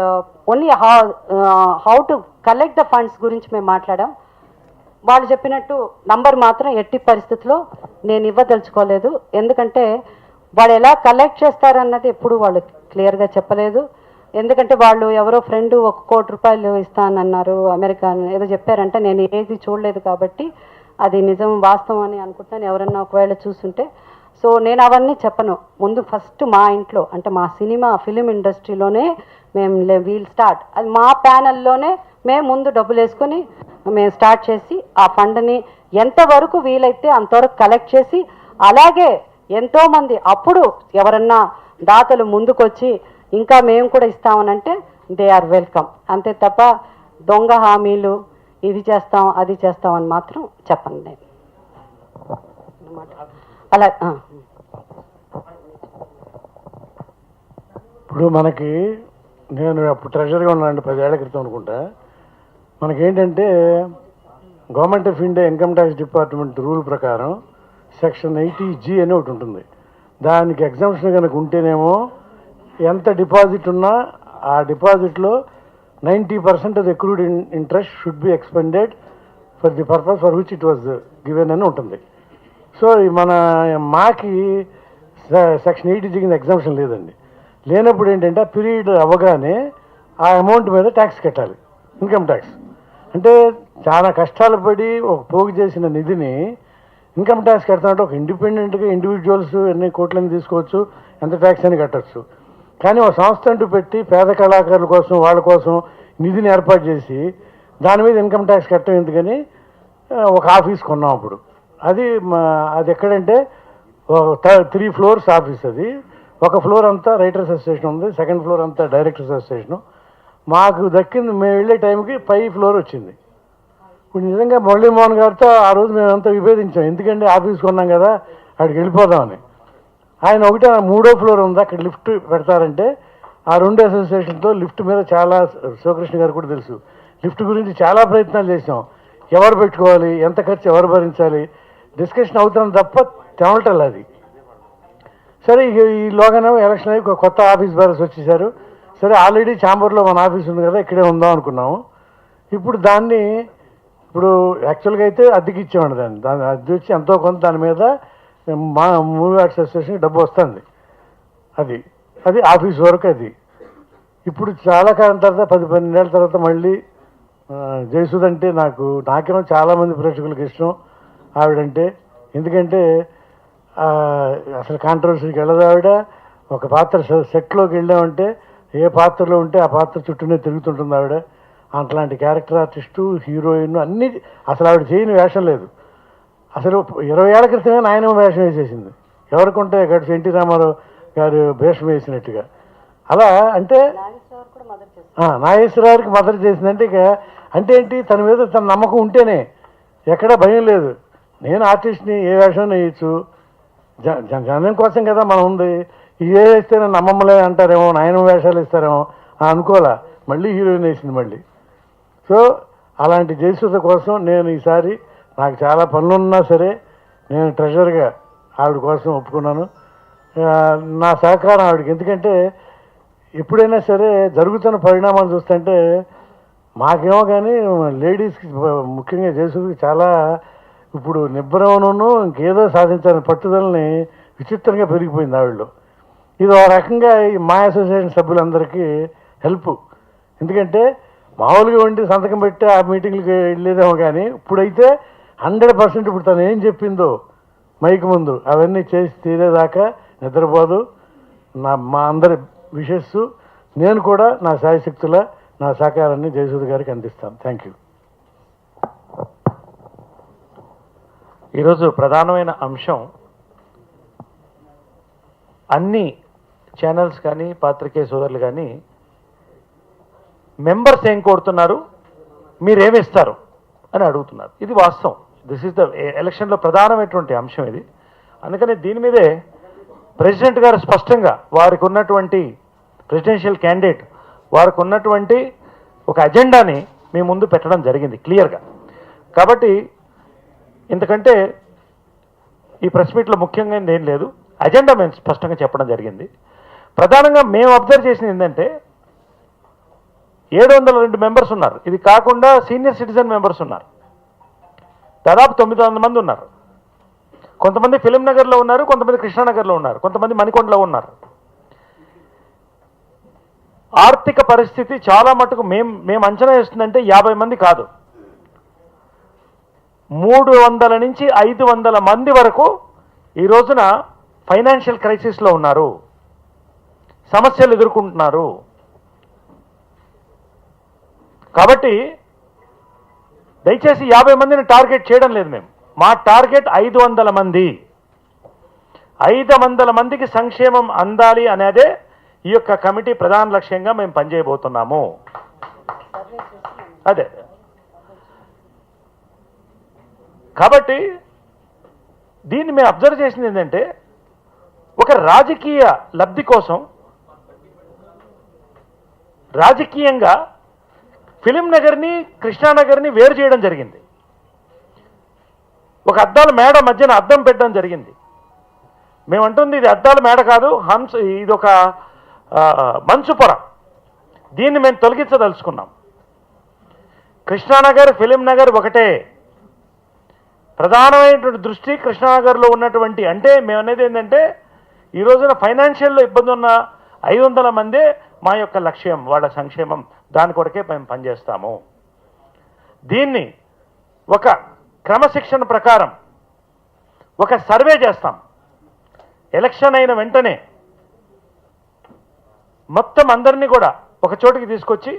only how to collect the funds గురించి మేము మాట్లాడాం. వాళ్ళు చెప్పినట్టు నంబర్ మాత్రం ఎట్టి పరిస్థితుల్లో నేను ఇవ్వదలుచుకోలేదు, ఎందుకంటే వాళ్ళు ఎలా కలెక్ట్ చేస్తారన్నది ఎప్పుడు వాళ్ళు క్లియర్గా చెప్పలేదు. ఎందుకంటే వాళ్ళు ఎవరో ఫ్రెండ్ 1 కోటి రూపాయలు ఇస్తానన్నారు అమెరికా ఏదో చెప్పారంటే నేను ఏది చూడలేదు కాబట్టి అది నిజం వాస్తవం అని అనుకుంటున్నాను, ఎవరన్నా ఒకవేళ చూస్తుంటే. సో నేను అవన్నీ చెప్పను. ముందు ఫస్ట్ మా ఇంట్లో అంటే మా ఫిలిం ఇండస్ట్రీలోనే మేము వీల్ స్టార్ట్, అది మా ప్యానల్లోనే మేము ముందు డబ్బులు వేసుకొని మేము స్టార్ట్ చేసి ఆ ఫండ్ని ఎంతవరకు వీలైతే అంతవరకు కలెక్ట్ చేసి, అలాగే ఎంతోమంది అప్పుడు ఎవరన్నా దాతలు ముందుకొచ్చి ఇంకా మేము కూడా ఇస్తామనంటే దే ఆర్ వెల్కమ్. అంతే తప్ప దొంగ హామీలు ఇది చేస్తాం అది చేస్తాం అని మాత్రం చెప్పండి నేను అలా. ఇప్పుడు మనకి నేను అప్పుడు ట్రెజరీగా ఉన్నానండి 10 ఏళ్ల క్రితం అనుకుంటా. మనకేంటంటే government of India income tax department rule ప్రకారం సెక్షన్ 80G అని ఒకటి ఉంటుంది. దానికి ఎగ్జామ్షన్ కనుక ఉంటేనేమో ఎంత డిపాజిట్ ఉన్నా ఆ డిపాజిట్లో 90% of the accrued interest should be expended for the purpose for which it was given అని ఉంటుంది. సో మాకి సెక్షన్ 80G కింద ఎగ్జామ్షన్ లేదండి. లేనప్పుడు ఏంటంటే ఆ పీరియడ్ అవ్వగానే ఆ అమౌంట్ మీద ట్యాక్స్ కట్టాలి, ఇన్కమ్ ట్యాక్స్. అంటే చాలా కష్టాలు పడి ఒక పోగు చేసిన నిధిని ఇన్కమ్ ట్యాక్స్ కడతామంటే ఒక ఇండిపెండెంట్గా ఇండివిజువల్స్ ఎన్ని కోట్లని తీసుకోవచ్చు, ఎంత ట్యాక్స్ అని కట్టచ్చు. కానీ ఒక సంస్థ అంటూ పెట్టి పేద కళాకారుల కోసం వాళ్ళ కోసం నిధిని ఏర్పాటు చేసి దాని మీద ఇన్కమ్ ట్యాక్స్ కట్టడం ఎందుకని ఒక ఆఫీస్ కొన్నాం అప్పుడు. అది ఎక్కడంటే 3 floors ఆఫీస్. అది ఒక ఫ్లోర్ అంతా రైటర్స్ అసోసియేషన్ ఉంది, సెకండ్ ఫ్లోర్ అంతా డైరెక్టర్స్ అసోసియేషను. మాకు దక్కింది మేము వెళ్ళే టైంకి 5 floor వచ్చింది. ఇప్పుడు నిజంగా మురళీమోహన్ గారితో ఆ రోజు మేమంతా విభేదించాం, ఎందుకంటే ఆఫీస్ కొన్నాం కదా అక్కడికి వెళ్ళిపోదామని. ఆయన ఒకటే 3వ floor ఉంది అక్కడ లిఫ్ట్ పెడతారంటే ఆ 2 అసోసియేషన్తో లిఫ్ట్ మీద చాలా, శివకృష్ణ గారు కూడా తెలుసు, లిఫ్ట్ గురించి చాలా ప్రయత్నాలు చేసాం. ఎవరు పెట్టుకోవాలి, ఎంత ఖర్చు ఎవరు భరించాలి, డిస్కషన్ అవుతాం తప్ప తెమటల్ అది. సరే ఈలోగానే ఎలక్షన్ అయ్యి కొత్త ఆఫీస్ బేరర్స్ వచ్చేసారు. సరే ఆల్రెడీ ఛాంబర్లో మన ఆఫీస్ ఉంది కదా ఇక్కడే ఉందాం అనుకున్నాము. ఇప్పుడు దాన్ని యాక్చువల్గా అయితే అద్దెకి ఇచ్చామండి. దాన్ని అద్దె వచ్చి ఎంతో కొంత దాని మీద మా మూవీ ఆర్ట్స్ అసోసియేషన్ డబ్బు వస్తుంది. అది ఆఫీస్ వరకు. అది ఇప్పుడు చాలా కాలం తర్వాత 10-12 ఏళ్ళ తర్వాత మళ్ళీ జయసుధ్ అంటే నాకేమో చాలామంది ప్రేక్షకులకు ఇష్టం ఆవిడంటే. ఎందుకంటే అసలు కాంట్రవర్సీకి వెళ్ళదు ఆవిడ. ఒక పాత్ర సెట్లోకి వెళ్ళామంటే ఏ పాత్రలో ఉంటే ఆ పాత్ర చుట్టూనే తిరుగుతుంటుంది ఆవిడ. అట్లాంటి క్యారెక్టర్ ఆర్టిస్టు, హీరోయిన్ అన్నీ. అసలు ఆవిడ చేయని వేషం లేదు. అసలు 20 ఏళ్ల క్రితమే నాయనమ్మ వేషం వేసేసింది. ఎవరికుంటే గడిచి ఎన్టీ రామారావు గారు వేషం వేసినట్టుగా. అలా అంటే నాగేశ్వరరావుకి మదర్ చేసిందంటే ఇక అంటే ఏంటి, తన మీద తన నమ్మకం ఉంటేనే ఎక్కడా భయం లేదు. నేను ఆర్టిస్ట్ని, ఏ వేషం వేయచ్చు, జనం కోసం కదా మనం ఉంది. ఏ వేస్తే నన్ను అమ్మమ్మలే అంటారేమో, నాయనమ్మ వేషాలు ఇస్తారేమో అనుకోలే. మళ్ళీ హీరోయిన్ వేసింది మళ్ళీ. సో అలాంటి జయసుధ కోసం నేను ఈసారి నాకు చాలా పనులున్నా సరే నేను ట్రెజర్గా ఆవిడ కోసం ఒప్పుకున్నాను. నా సహకారం ఆవిడకి. ఎందుకంటే ఎప్పుడైనా సరే జరుగుతున్న పరిణామాలు చూస్తుంటే మాకేమో కానీ లేడీస్కి ముఖ్యంగా జయసుధకి చాలా ఇప్పుడు నిబ్బరంను ఇంకేదో సాధించాలని పట్టుదలని విచిత్రంగా పెరిగిపోయింది ఆవిడలో. ఇది ఒక రకంగా మా అసోసియేషన్ సభ్యులందరికీ హెల్ప్. ఎందుకంటే మామూలుగా ఉండి సంతకం పెట్టి ఆ మీటింగ్లకి వెళ్ళేదేమో కానీ ఇప్పుడైతే 100% ఇప్పుడు తను ఏం చెప్పిందో మైక్ ముందు అవన్నీ చేసి తీరేదాకా నిద్రపోదు. మా అందరి విషెస్ నేను కూడా నా శాయశక్తుల నా సహకారాన్ని జయసుధ గారికి అందిస్తాను. Thank you. ఈరోజు ప్రధానమైన అంశం అన్ని ఛానల్స్ కానీ పాత్రికేయ సోదరులు కానీ మెంబర్స్ ఏం కోరుతున్నారు, మీరేమిస్తారు అని అడుగుతున్నారు. ఇది వాస్తవం. దిస్ ఈజ్ ద ఎలక్షన్లో ప్రధానమైనటువంటి అంశం ఇది. అందుకని దీని మీదే ప్రెసిడెంట్ గారు స్పష్టంగా వారికి ఉన్నటువంటి ప్రెసిడెన్షియల్ క్యాండిడేట్ వారికి ఉన్నటువంటి ఒక అజెండాని మీ ముందు పెట్టడం జరిగింది క్లియర్గా. కాబట్టి ఎందుకంటే ఈ ప్రెస్ మీట్లో ముఖ్యంగా ఏం లేదు, అజెండా మేము స్పష్టంగా చెప్పడం జరిగింది. ప్రధానంగా మేము అబ్జర్వ్ చేసింది ఏంటంటే 702 మెంబర్స్ ఉన్నారు. ఇది కాకుండా సీనియర్ సిటిజన్ మెంబర్స్ ఉన్నారు, దాదాపు 900 మంది ఉన్నారు. కొంతమంది ఫిలిం నగర్లో ఉన్నారు, కొంతమంది కృష్ణానగర్లో ఉన్నారు, కొంతమంది మణికొండలో ఉన్నారు. ఆర్థిక పరిస్థితి చాలా మటుకు మేము అంచనా వేస్తుందంటే 50 మంది కాదు, 300 నుంచి 500 మంది వరకు ఈ రోజున ఫైనాన్షియల్ క్రైసిస్లో ఉన్నారు, సమస్యలు ఎదుర్కొంటున్నారు. కాబట్టి దయచేసి 50 మందిని టార్గెట్ చేయడం లేదు మేము. మా టార్గెట్ 500 మంది. 500 మందికి సంక్షేమం అందాలి అనేదే ఈ యొక్క కమిటీ ప్రధాన లక్ష్యంగా మేము పనిచేయబోతున్నాము. అదే కాబట్టి దీన్ని మేము అబ్జర్వ్ చేసింది ఏంటంటే, ఒక రాజకీయ లబ్ధి కోసం రాజకీయంగా ఫిలిం నగర్ని కృష్ణానగర్ని వేరు చేయడం జరిగింది. ఒక అద్దాల మేడ మధ్యన అద్దం పెట్టడం జరిగింది. మేమంటుంది ఇది అద్దాల మేడ కాదు, ఇది ఒక మంచు పొర. దీన్ని మేము తొలగించదలుచుకున్నాం. కృష్ణానగర్ ఫిలిం నగర్ ఒకటే. ప్రధానమైనటువంటి దృష్టి కృష్ణానగర్లో ఉన్నటువంటి, అంటే మేము అనేది ఏంటంటే ఈ రోజున ఫైనాన్షియల్లో ఇబ్బంది ఉన్న 500 మందే మా యొక్క లక్ష్యం, వాళ్ళ సంక్షేమం. దాని కొరకే మేము పనిచేస్తాము. దీన్ని ఒక క్రమశిక్షణ ప్రకారం ఒక సర్వే చేస్తాం. ఎలక్షన్ అయిన వెంటనే మొత్తం అందరినీ కూడా ఒక చోటికి తీసుకొచ్చి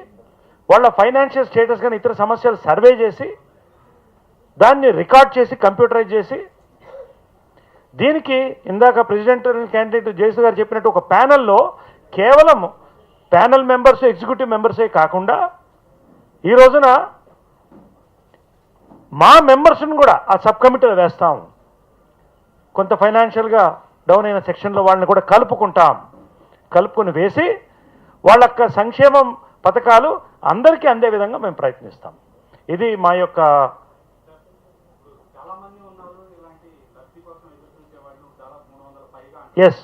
వాళ్ళ ఫైనాన్షియల్ స్టేటస్ కానీ ఇతర సమస్యలు సర్వే చేసి దాన్ని రికార్డ్ చేసి కంప్యూటరైజ్ చేసి, దీనికి ఇందాక ప్రెసిడెంట్ క్యాండిడేట్ జయసు గారు చెప్పినట్టు ఒక ప్యానెల్లో కేవలం ప్యానెల్ మెంబర్స్ ఎగ్జిక్యూటివ్ మెంబర్సే కాకుండా ఈ రోజున మా మెంబర్స్ని కూడా ఆ సబ్ కమిటీలో వేస్తాం. కొంత ఫైనాన్షియల్గా డౌన్ అయిన సెక్షన్లో వాళ్ళని కూడా కలుపుకొని వేసి వాళ్ళ యొక్క సంక్షేమం పథకాలు అందరికీ అందే విధంగా మేము ప్రయత్నిస్తాం. ఇది మా యొక్క ఎస్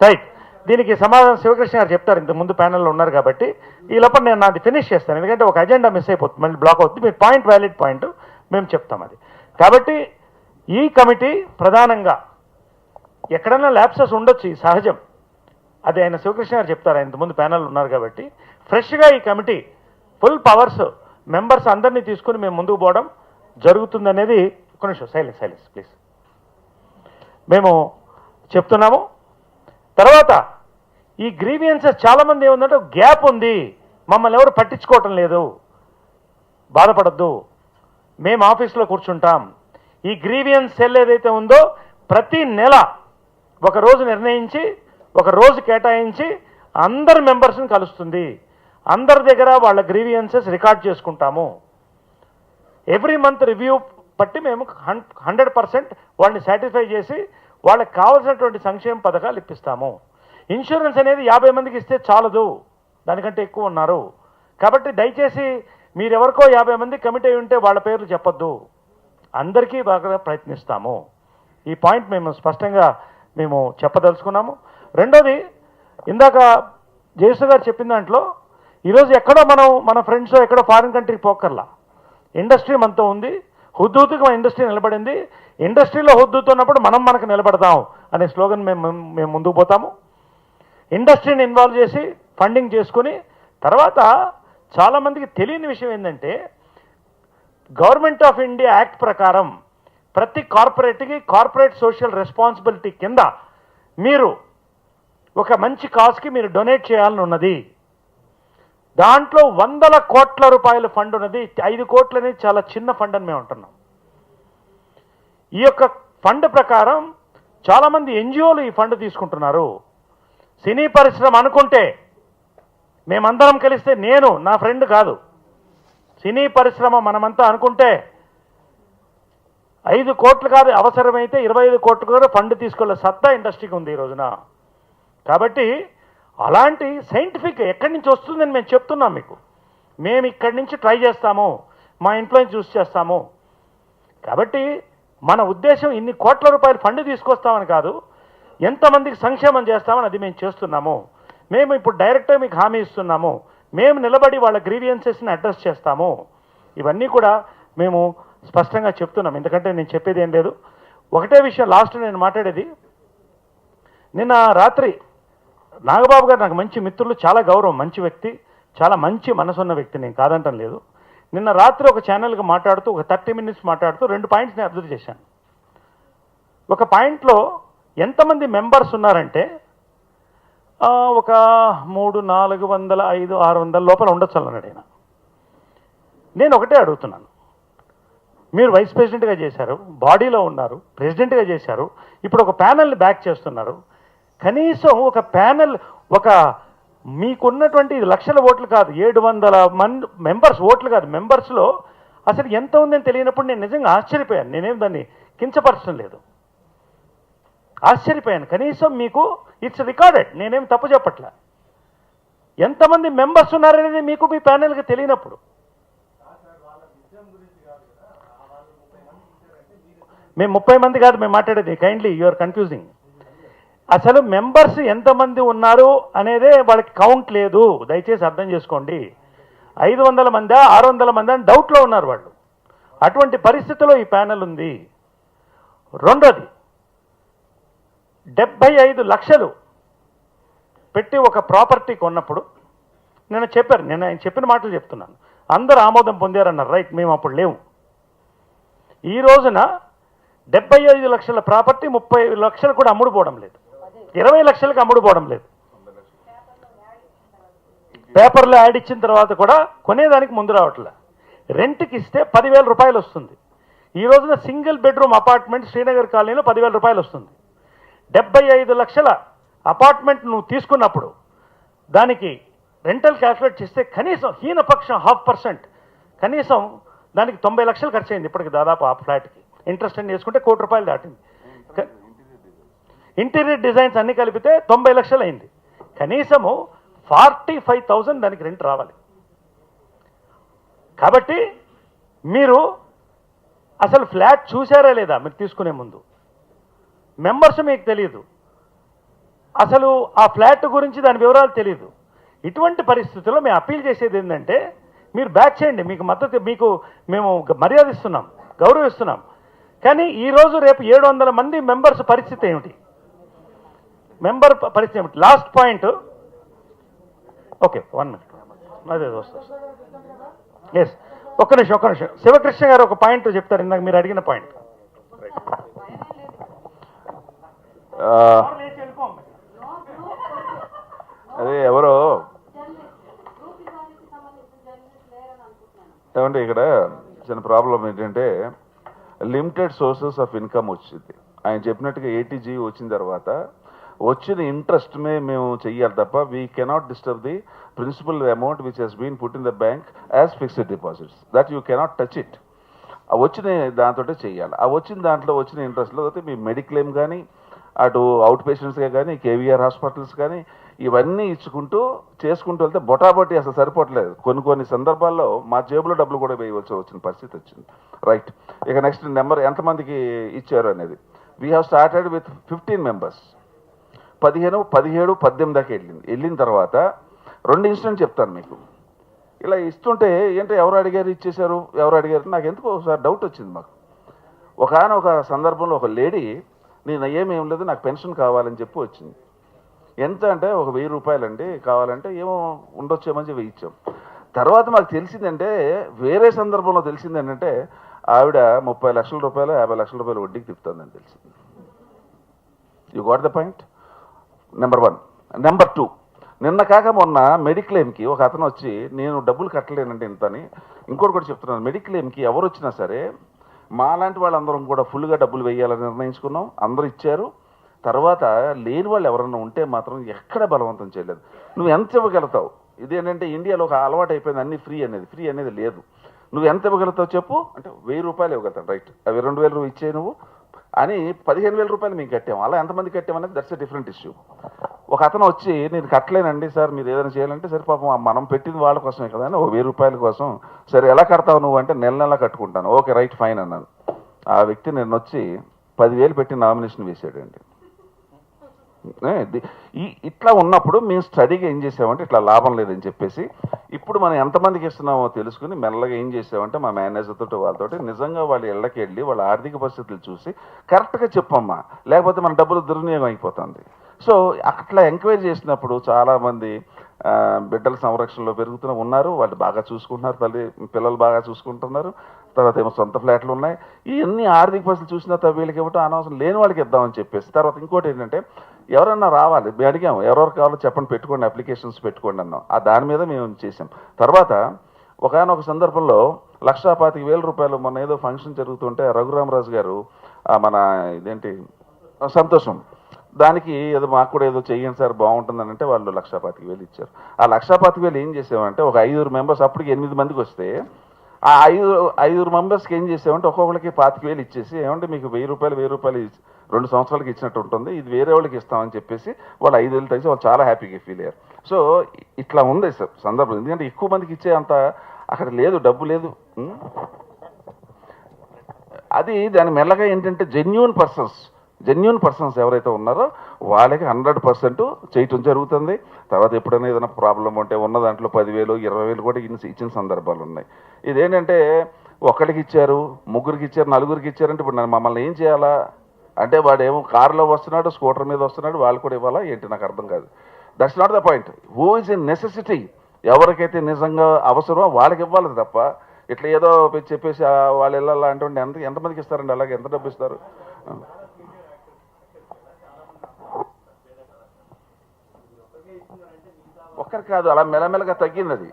రైట్. దీనికి సమాధానం శివకృష్ణ గారు చెప్తారు. ఇంత ముందు ప్యానెల్లో ఉన్నారు కాబట్టి ఈ లోపల నేను నాది ఫినిష్ చేస్తాను. ఎందుకంటే ఒక అజెండా మిస్ అయిపోతుంది, మళ్ళీ బ్లాక్ అవుతుంది. మీ పాయింట్ వ్యాలిడ్ పాయింట్ మేము చెప్తాం అది. కాబట్టి ఈ కమిటీ ప్రధానంగా ఎక్కడైనా ల్యాప్సెస్ ఉండొచ్చు, ఈ సహజం. అది ఆయన శివకృష్ణ గారు చెప్తారు. ఆయన ఇంతకుముందు ప్యానెల్ ఉన్నారు కాబట్టి ఫ్రెష్గా ఈ కమిటీ ఫుల్ పవర్స్ మెంబర్స్ అందరినీ తీసుకుని మేము ముందుకు పోవడం జరుగుతుందనేది. ఒక నిమిషం సైలెన్స్ ప్లీజ్. మేము చెప్తున్నాము. తర్వాత ఈ గ్రీవియన్సెస్ చాలామంది ఏముందంటే గ్యాప్ ఉంది, మమ్మల్ని ఎవరు పట్టించుకోవటం లేదు, బాధపడద్దు, మేము ఆఫీస్లో కూర్చుంటాం. ఈ గ్రీవియన్స్ సెల్ ఏదైతే ఉందో ప్రతి నెల ఒక రోజు నిర్ణయించి ఒక రోజు కేటాయించి అందరి మెంబర్స్ని కలుస్తుంది. అందరి దగ్గర వాళ్ళ గ్రీవియన్సెస్ రికార్డ్ చేసుకుంటాము. ఎవ్రీ మంత్ రివ్యూ బట్టి మేము 100% వాళ్ళని సాటిస్ఫై చేసి వాళ్ళకి కావాల్సినటువంటి సంక్షేమ పథకాలు ఇప్పిస్తాము. ఇన్సూరెన్స్ అనేది 50 మందికి ఇస్తే చాలదు, దానికంటే ఎక్కువ ఉన్నారు. కాబట్టి దయచేసి మీరెవరికో 50 మంది కమిటీ అయి ఉంటే వాళ్ళ పేర్లు చెప్పొద్దు, అందరికీ బాగా ప్రయత్నిస్తాము. ఈ పాయింట్ మేము స్పష్టంగా మేము చెప్పదలుచుకున్నాము. రెండోది, ఇందాక జయసు గారు చెప్పిన దాంట్లో ఈరోజు ఎక్కడో మన ఫ్రెండ్స్ ఎక్కడో ఫారిన్ కంట్రీకి పోకర్లా, ఇండస్ట్రీ మనతో ఉంది, హుద్దుగా ఇండస్ట్రీ నిలబడింది. ఇండస్ట్రీలో హుద్దుతో ఉన్నప్పుడు మనకు నిలబడతాం అనే స్లోగన్ మేము ముందుకు పోతాము. ఇండస్ట్రీని ఇన్వాల్వ్ చేసి ఫండింగ్ చేసుకుని, తర్వాత చాలామందికి తెలియని విషయం ఏంటంటే గవర్నమెంట్ ఆఫ్ ఇండియా యాక్ట్ ప్రకారం ప్రతి కార్పొరేట్కి కార్పొరేట్ సోషల్ రెస్పాన్సిబిలిటీ కింద మీరు ఒక మంచి కాజ్కి మీరు డొనేట్ చేయాలని ఉన్నది. దాంట్లో 100 కోట్ల రూపాయల ఫండ్ ఉన్నది. 5 కోట్లు అనేది చాలా చిన్న ఫండ్ అని మేము అంటున్నాం. ఈ యొక్క ఫండ్ ప్రకారం చాలామంది ఎన్జిఓలు ఈ ఫండ్ తీసుకుంటున్నారు. సినీ పరిశ్రమ అనుకుంటే మేమందరం కలిస్తే, నేను నా ఫ్రెండ్ కాదు, సినీ పరిశ్రమ మనమంతా అనుకుంటే 5 కోట్లు కాదు, అవసరమైతే 25 కోట్లు కూడా ఫండ్ తీసుకెళ్లే సత్తా ఇండస్ట్రీకి ఉంది ఈ రోజున. కాబట్టి అలాంటి సైంటిఫిక్ ఎక్కడి నుంచి వస్తుందని మేము చెప్తున్నాం మీకు. మేము ఇక్కడి నుంచి ట్రై చేస్తాము, మా ఇన్ఫ్లుయెన్స్ యూస్ చేస్తాము. కాబట్టి మన ఉద్దేశం ఇన్ని కోట్ల రూపాయలు ఫండ్ తీసుకొస్తామని కాదు, ఎంతమందికి సంక్షేమం చేస్తామని అది మేము చేస్తున్నాము. మేము ఇప్పుడు డైరెక్ట్గా మీకు హామీ ఇస్తున్నాము, మేము నిలబడి వాళ్ళ గ్రీవియన్సెస్ని అడ్రస్ చేస్తాము. ఇవన్నీ కూడా మేము స్పష్టంగా చెప్తున్నాం. ఎందుకంటే నేను చెప్పేది ఏం లేదు. ఒకటే విషయం లాస్ట్ నేను మాట్లాడేది, నిన్న రాత్రి నాగబాబు గారు నాకు మంచి మిత్రులు, చాలా గౌరవం, మంచి వ్యక్తి, చాలా మంచి మనసున్న వ్యక్తి, నేను కాదంటం లేదు. నిన్న రాత్రి ఒక ఛానల్కి మాట్లాడుతూ ఒక 30 minutes మాట్లాడుతూ 2 పాయింట్స్ నేను అబ్జర్వ్ చేశాను. ఒక పాయింట్లో ఎంతమంది మెంబర్స్ ఉన్నారంటే ఒక 300, 400, 500, 600 లోపల ఉండొచ్చు అన్నాడు ఆయన. నేను ఒకటే అడుగుతున్నాను, మీరు వైస్ ప్రెసిడెంట్గా చేశారు, బాడీలో ఉన్నారు, ప్రెసిడెంట్గా చేశారు, ఇప్పుడు ఒక ప్యానెల్ని బ్యాక్ చేస్తున్నారు. కనీసం ఒక ప్యానెల్, ఒక మీకున్నటువంటి లక్షల ఓట్లు కాదు, 700 మంది మెంబర్స్ ఓట్లు కాదు, మెంబర్స్లో అసలు ఎంత ఉందని తెలియనప్పుడు నేను నిజంగా ఆశ్చర్యపోయాను. నేనేం దాన్ని కించపరచడం లేదు, ఆశ్చర్యపోయాను. కనీసం మీకు ఇట్స్ రికార్డెడ్, నేనేం తప్పు చెప్పట్లే. ఎంతమంది మెంబర్స్ ఉన్నారనేది మీకు మీ ప్యానెల్కి తెలియనప్పుడు, మేము 30 మంది కాదు మేము మాట్లాడేది, కైండ్లీ యు ఆర్ కన్ఫ్యూజింగ్. అసలు మెంబర్స్ ఎంతమంది ఉన్నారు అనేదే వాళ్ళకి కౌంట్ లేదు, దయచేసి అర్థం చేసుకోండి. 500 మందా 600 మందా అని డౌట్లో ఉన్నారు వాళ్ళు. అటువంటి పరిస్థితిలో ఈ ప్యానెల్ ఉంది. రెండోది, 75 లక్షలు పెట్టి ఒక ప్రాపర్టీ కొన్నప్పుడు నేను చెప్పారు, నేను ఆయన చెప్పిన మాటలు చెప్తున్నాను, అందరూ ఆమోదం పొందారన్నారు, రైట్, మేము అప్పుడు లేవు. ఈ రోజున 75 లక్షల ప్రాపర్టీ 30 లక్షలు కూడా అమ్ముడుపోవడం లేదు, 20 లక్షలకు అమ్ముడుపోవడం లేదు. పేపర్లో యాడ్ ఇచ్చిన తర్వాత కూడా కొనేదానికి ముందు రావట్లే. రెంట్కి ఇస్తే 10,000 రూపాయలు వస్తుంది. ఈ రోజున సింగిల్ బెడ్రూమ్ అపార్ట్మెంట్ శ్రీనగర్ కాలనీలో 10,000 రూపాయలు వస్తుంది. 75 లక్షల అపార్ట్మెంట్ నువ్వు తీసుకున్నప్పుడు దానికి రెంటల్ క్యాల్కులేట్ చేస్తే కనీసం హీనపక్షం 0.5%, కనీసం దానికి 90 లక్షలు ఖర్చు అయింది ఇప్పటికి దాదాపు ఆ ఫ్లాట్కి. ఇంట్రెస్ట్ అని వేసుకుంటే 1 కోటి రూపాయలు దాటింది. ఇంటీరియర్ డిజైన్స్ అన్ని కలిపితే 90 లక్షలు అయింది. కనీసము 45,000 దానికి రెంట్ రావాలి. కాబట్టి మీరు అసలు ఫ్లాట్ చూసారా లేదా మీరు తీసుకునే ముందు? మెంబర్స్ మీకు తెలియదు, అసలు ఆ ఫ్లాట్ గురించి దాని వివరాలు తెలియదు. ఇటువంటి పరిస్థితుల్లో మేము అప్పీల్ చేసేది ఏంటంటే మీరు బ్యాక్ చేయండి, మీకు మద్దతు, మీకు మేము మర్యాద ఇస్తున్నాం, గౌరవిస్తున్నాం. కానీ ఈరోజు రేపు 700 మంది మెంబర్స్ పరిస్థితి ఏమిటి? మెంబర్ పరిస్థితి ఏమిటి? లాస్ట్ పాయింట్, ఓకే 1 మినిట్, అదే వస్తుంది. ఎస్, ఒక్క నిమిషం. శివకృష్ణ గారు ఒక పాయింట్ చెప్తారు, ఇందాక మీరు అడిగిన పాయింట్. అదే ఎవరో ఏమంటే ఇక్కడ చిన్న ప్రాబ్లం ఏంటంటే లిమిటెడ్ సోర్సెస్ ఆఫ్ ఇన్కమ్ వచ్చింది. ఆయన చెప్పినట్టుగా ఏటీజీ వచ్చిన తర్వాత వచ్చిన ఇంట్రెస్ట్ మేము చెయ్యాలి తప్ప we cannot disturb the principal amount which has been put in the bank as fixed deposits, that you cannot touch it. ఆ వచ్చిన దాంతో చెయ్యాలి. ఆ వచ్చిన దాంట్లో వచ్చిన ఇంట్రెస్ట్లో అయితే మీ మెడిక్లెయిమ్ కానీ, అటు అవుట్ పేషెంట్స్గా కానీ, కేవీఆర్ హాస్పిటల్స్ కానీ, ఇవన్నీ ఇచ్చుకుంటూ చేసుకుంటూ వెళ్తే బొటాబొట్టి అసలు సరిపోవట్లేదు. కొన్ని సందర్భాల్లో మా జేబులో డబ్బులు కూడా వేయవలసి వచ్చిన పరిస్థితి వచ్చింది. రైట్, ఇక నెక్స్ట్ నెంబర్ ఎంతమందికి ఇచ్చారు అనేది. We have started with 15 members. 15, 17, 18 దాకా వెళ్ళిన తర్వాత 2 ఇన్సిడెంట్ చెప్తాను మీకు. ఇలా ఇస్తుంటే ఏంటో ఎవరు అడిగారు ఇచ్చేశారు, ఎవరు అడిగారు, నాకు ఎందుకో ఒకసారి డౌట్ వచ్చింది మాకు. ఒక సందర్భంలో ఒక లేడీ, నేను ఏమేం లేదు నాకు పెన్షన్ కావాలని చెప్పి వచ్చింది. ఎంత అంటే ఒక 1000 రూపాయలండి కావాలంటే, ఏమో ఉండొచ్చేమని చెప్పి ఇచ్చాం. తర్వాత మాకు తెలిసిందంటే, వేరే సందర్భంలో తెలిసింది ఏంటంటే ఆవిడ 30 లక్షల రూపాయలు 50 లక్షల రూపాయలు వడ్డీకి తిప్పుతుందని తెలిసింది. You got the point, number 1. Number 2, నిన్న కాక మొన్న మెడిక్లెయిమ్కి ఒక అతను వచ్చి నేను డబ్బులు కట్టలేనంటే ఇంత అని. ఇంకోటి కూడా చెప్తున్నాను, మెడిక్లెయిమ్కి ఎవరు వచ్చినా సరే మాలాంటి వాళ్ళందరం కూడా ఫుల్గా డబ్బులు వేయాలని నిర్ణయించుకున్నాం, అందరూ ఇచ్చారు. తర్వాత లేని వాళ్ళు ఎవరన్నా ఉంటే మాత్రం ఎక్కడ బలవంతం చేయలేదు. నువ్వు ఎంత ఇవ్వగలుగుతావు? ఇదేంటంటే ఇండియాలో ఒక అలవాటు అయిపోయింది, అన్ని ఫ్రీ అనేది లేదు. నువ్వు ఎంత ఇవ్వగలుగుతావు చెప్పు అంటే 1000 రూపాయలు ఇవ్వగలుగుతాను, రైట్, అవి 2000 ఇచ్చే నువ్వు అని 15,000 రూపాయలు మేము కట్టాము. అలా ఎంతమంది కట్టామనేది దట్స్ ఎ డిఫరెంట్ ఇష్యూ. ఒక అతను వచ్చి నేను కట్టలేనండి సార్, మీరు ఏదైనా చేయాలంటే, సరే పాపం మనం పెట్టింది వాళ్ళ కోసమే కదా అని 1000 రూపాయల కోసం, సరే ఎలా కడతావు నువ్వు అంటే నెల కట్టుకుంటాను, ఓకే రైట్ ఫైన్ అన్నాను. ఆ వ్యక్తి నేను వచ్చి 10,000 పెట్టి నామినేషన్ వేసాడండి. ఇట్లా ఉన్నప్పుడు మేము స్టడీగా ఏం చేసామంటే ఇట్లా లాభం లేదని చెప్పేసి ఇప్పుడు మనం ఎంతమందికి ఇస్తున్నామో తెలుసుకుని మెల్లగా ఏం చేసామంటే మా మేనేజర్ తోటి వాళ్ళతోటి నిజంగా వాళ్ళ ఇళ్ళకి వెళ్ళి వాళ్ళ ఆర్థిక పరిస్థితులు చూసి కరెక్ట్గా చెప్పమ్మా, లేకపోతే మన డబ్బులు దుర్వినియోగం అయిపోతుంది. సో అట్లా ఎంక్వైరీ చేసినప్పుడు చాలామంది బిడ్డల సంరక్షణలో ఉన్నారు, వాళ్ళు బాగా చూసుకుంటున్నారు, పిల్లలు బాగా చూసుకుంటున్నారు. తర్వాత ఏమో సొంత ఫ్లాట్లు ఉన్నాయి. ఇవన్నీ ఆర్థిక పరిస్థితులు చూసినా వీళ్ళకి ఇవ్వటం అనవసరం, లేని వాళ్ళకి ఇద్దామని చెప్పేసి. తర్వాత ఇంకోటి ఏంటంటే ఎవరన్నా రావాలి, మేము అడిగాము ఎవరెవరు కావాలో చెప్పండి, పెట్టుకోండి, అప్లికేషన్స్ పెట్టుకోండి అన్నాం. దాని మీద మేము చేసాం. తర్వాత ఒకనొక సందర్భంలో 1,25,000 మొన్న ఏదో ఫంక్షన్ జరుగుతుంటే రఘురామరాజు గారు మన ఇదేంటి సంతోషం దానికి ఏదో మాకు కూడా ఏదో చెయ్యండి సార్ బాగుంటుందని అంటే వాళ్ళు 1,25,000 ఇచ్చారు. ఆ 1,25,000 ఏం చేసామంటే ఒక 5 మెంబర్స్ అప్పటికి 8 మందికి వస్తే ఆ 5 మెంబర్స్కి ఏం చేసామంటే ఒక్కొక్కరికి 25,000 ఇచ్చేసి ఏమంటే మీకు 1,000 రూపాయలు 2 సంవత్సరాలకి ఇచ్చినట్టు ఉంటుంది, ఇది వేరే వాళ్ళకి ఇస్తామని చెప్పేసి వాళ్ళు 5,000 తెచ్చి వాళ్ళు చాలా హ్యాపీగా ఫీల్ అయ్యారు. సో ఇట్లా ఉంది సార్ సందర్భం. ఎందుకంటే ఎక్కువ మందికి ఇచ్చే అంత అక్కడ లేదు, డబ్బు లేదు. అది దాని మెల్లగా ఏంటంటే జెన్యూన్ పర్సన్స్ ఎవరైతే ఉన్నారో వాళ్ళకి 100% చేయటం జరుగుతుంది. తర్వాత ఎప్పుడైనా ఏదైనా ప్రాబ్లం ఉంటే ఉన్న దాంట్లో 10,000 20,000 కూడా ఇచ్చిన సందర్భాలు ఉన్నాయి. ఇదేంటంటే ఒకరికి ఇచ్చారు, ముగ్గురికి ఇచ్చారు, నలుగురికి ఇచ్చారంటే ఇప్పుడు మమ్మల్ని ఏం చేయాలా అంటే వాడేమో కారులో వస్తున్నాడు, స్కూటర్ మీద వస్తున్నాడు, వాళ్ళు కూడా ఇవ్వాలా ఏంటి నాకు అర్థం కాదు. That's not the point. Who is in necessity, ఎవరికైతే నిజంగా అవసరమో వాళ్ళకి ఇవ్వాలి తప్ప ఇట్లా ఏదో చెప్పేసి వాళ్ళు వెళ్ళాలా అంటే ఎంతమందికి ఇస్తారండి, అలాగే ఎంత డబ్బు ఇస్తారు? ఒక్కరు కాదు, అలా మెల్లమెల్లగా తగ్గింది. అది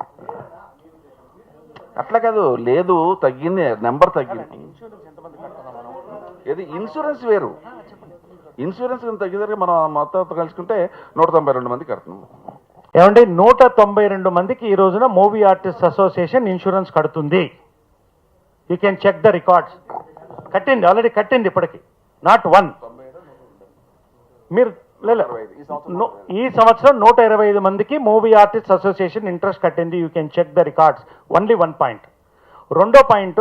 అట్లా కాదు, లేదు తగ్గింది, నెంబర్ తగ్గింది. ఏది ఇన్సూరెన్స్ వేరు, ఇన్సూరెన్స్ తగ్గితే మనం మొత్తం కలుసుకుంటే 192 మంది కడుతున్నాం. ఏమంటే 192 మందికి ఈ రోజున మూవీ ఆర్టిస్ట్ అసోసియేషన్ ఇన్సూరెన్స్ కడుతుంది. You can check the records. కట్టింది, ఆల్రెడీ కట్టింది ఇప్పటికి, నాట్ 1. మీరు ఈ సంవత్సరం 125 మందికి మూవీ ఆర్టిస్ట్ అసోసియేషన్ ఇంట్రెస్ట్ కట్టింది. You can check the records. Only 1 point. రెండో పాయింట్,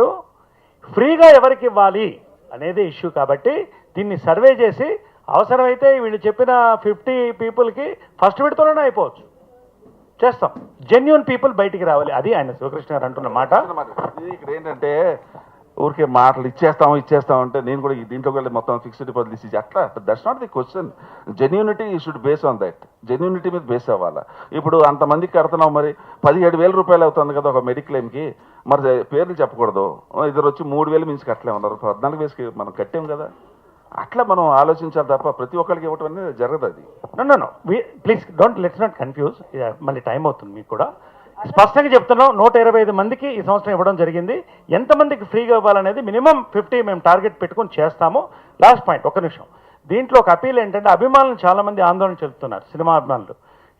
ఫ్రీగా ఎవరికి ఇవ్వాలి అనేది ఇష్యూ కాబట్టి దీన్ని సర్వే చేసి అవసరమైతే వీళ్ళు చెప్పిన 50 పీపుల్కి ఫస్ట్ విడతలోనే అయిపోవచ్చు. చేస్తాం. జెన్యూన్ పీపుల్ బయటికి రావాలి. అది ఆయన శివకృష్ణ గారు అంటున్న మాట. ఇక్కడ ఏంటంటే ఊరికే మాటలు ఇచ్చేస్తామంటే నేను కూడా దీంట్లోకి వెళ్ళి మొత్తం ఫిక్స్డ్ డిపాజిట్ ఇచ్చి అట్లా that's not the question. Genuinity should base on that. Genuinity మీద బేస్ అవ్వాలా. ఇప్పుడు అంతమందికి కడుతున్నాం, మరి 17,000 రూపాయలు అవుతుంది కదా ఒక మెడిక్లెయిమ్కి, మరి పేర్లు చెప్పకూడదు. ఇద్దరు వచ్చి 3,000 మించి కట్టలేమన్నారు, 14,000 మనం కట్టాం కదా. అట్లా మనం ఆలోచించాలి తప్ప ప్రతి ఒక్కరికి ఇవ్వటం అనేది జరగదు. అది no please let's not confuse. మళ్ళీ టైం అవుతుంది మీకు కూడా. స్పష్టంగా చెప్తున్నాం, 125 మందికి ఈ సంవత్సరం ఇవ్వడం జరిగింది. ఎంతమందికి ఫ్రీగా ఇవ్వాలనేది మినిమం 50 మేము టార్గెట్ పెట్టుకొని చేస్తాము. లాస్ట్ పాయింట్, ఒక్క నిమిషం. దీంట్లో ఒక అపీల్ ఏంటంటే, అభిమానులు చాలామంది ఆందోళన చెందుతున్నారు, సినిమా అభిమానులు.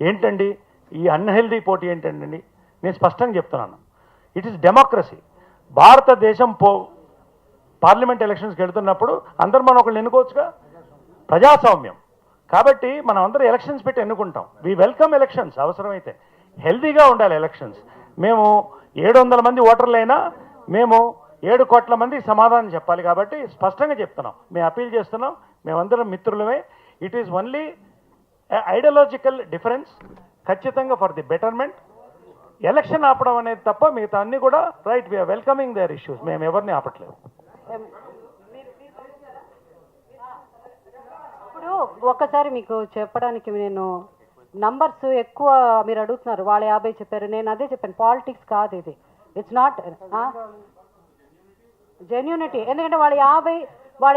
ఏంటండి ఈ అన్హెల్దీ పోటీ ఏంటండి? నేను స్పష్టంగా చెప్తున్నాను, ఇట్ ఈస్ డెమోక్రసీ. భారతదేశం పార్లమెంట్ ఎలక్షన్స్కి వెళ్తున్నప్పుడు అందరూ మనం ఒకళ్ళు ఎన్నుకోవచ్చుగా, ప్రజాస్వామ్యం. కాబట్టి మనం అందరూ ఎలక్షన్స్ పెట్టి ఎన్నుకుంటాం. We welcome elections. అవసరమైతే హెల్దీగా ఉండాలి ఎలక్షన్స్. మేము 700 మంది ఓటర్లైనా మేము 7 కోట్ల మంది సమాధానం చెప్పాలి. కాబట్టి స్పష్టంగా చెప్తున్నాం, మేము అపీల్ చేస్తున్నాం, మేమందరం మిత్రులమే. It is only ideological difference. ఖచ్చితంగా ఫర్ ది బెటర్మెంట్. ఎలక్షన్ ఆపడం అనేది తప్ప మిగతా అన్ని కూడా right. We're welcoming their issues. మేము ఎవరిని ఆపట్లేదు. ఇప్పుడు ఒక్కసారి మీకు చెప్పడానికి, నేను నంబర్స్ ఎక్కువ మీరు అడుగుతున్నారు. వాళ్ళు 50 చెప్పారు, నేను అదే చెప్పాను. పాలిటిక్స్ కాదు ఇది. It's not genuinity. ఎందుకంటే వాళ్ళు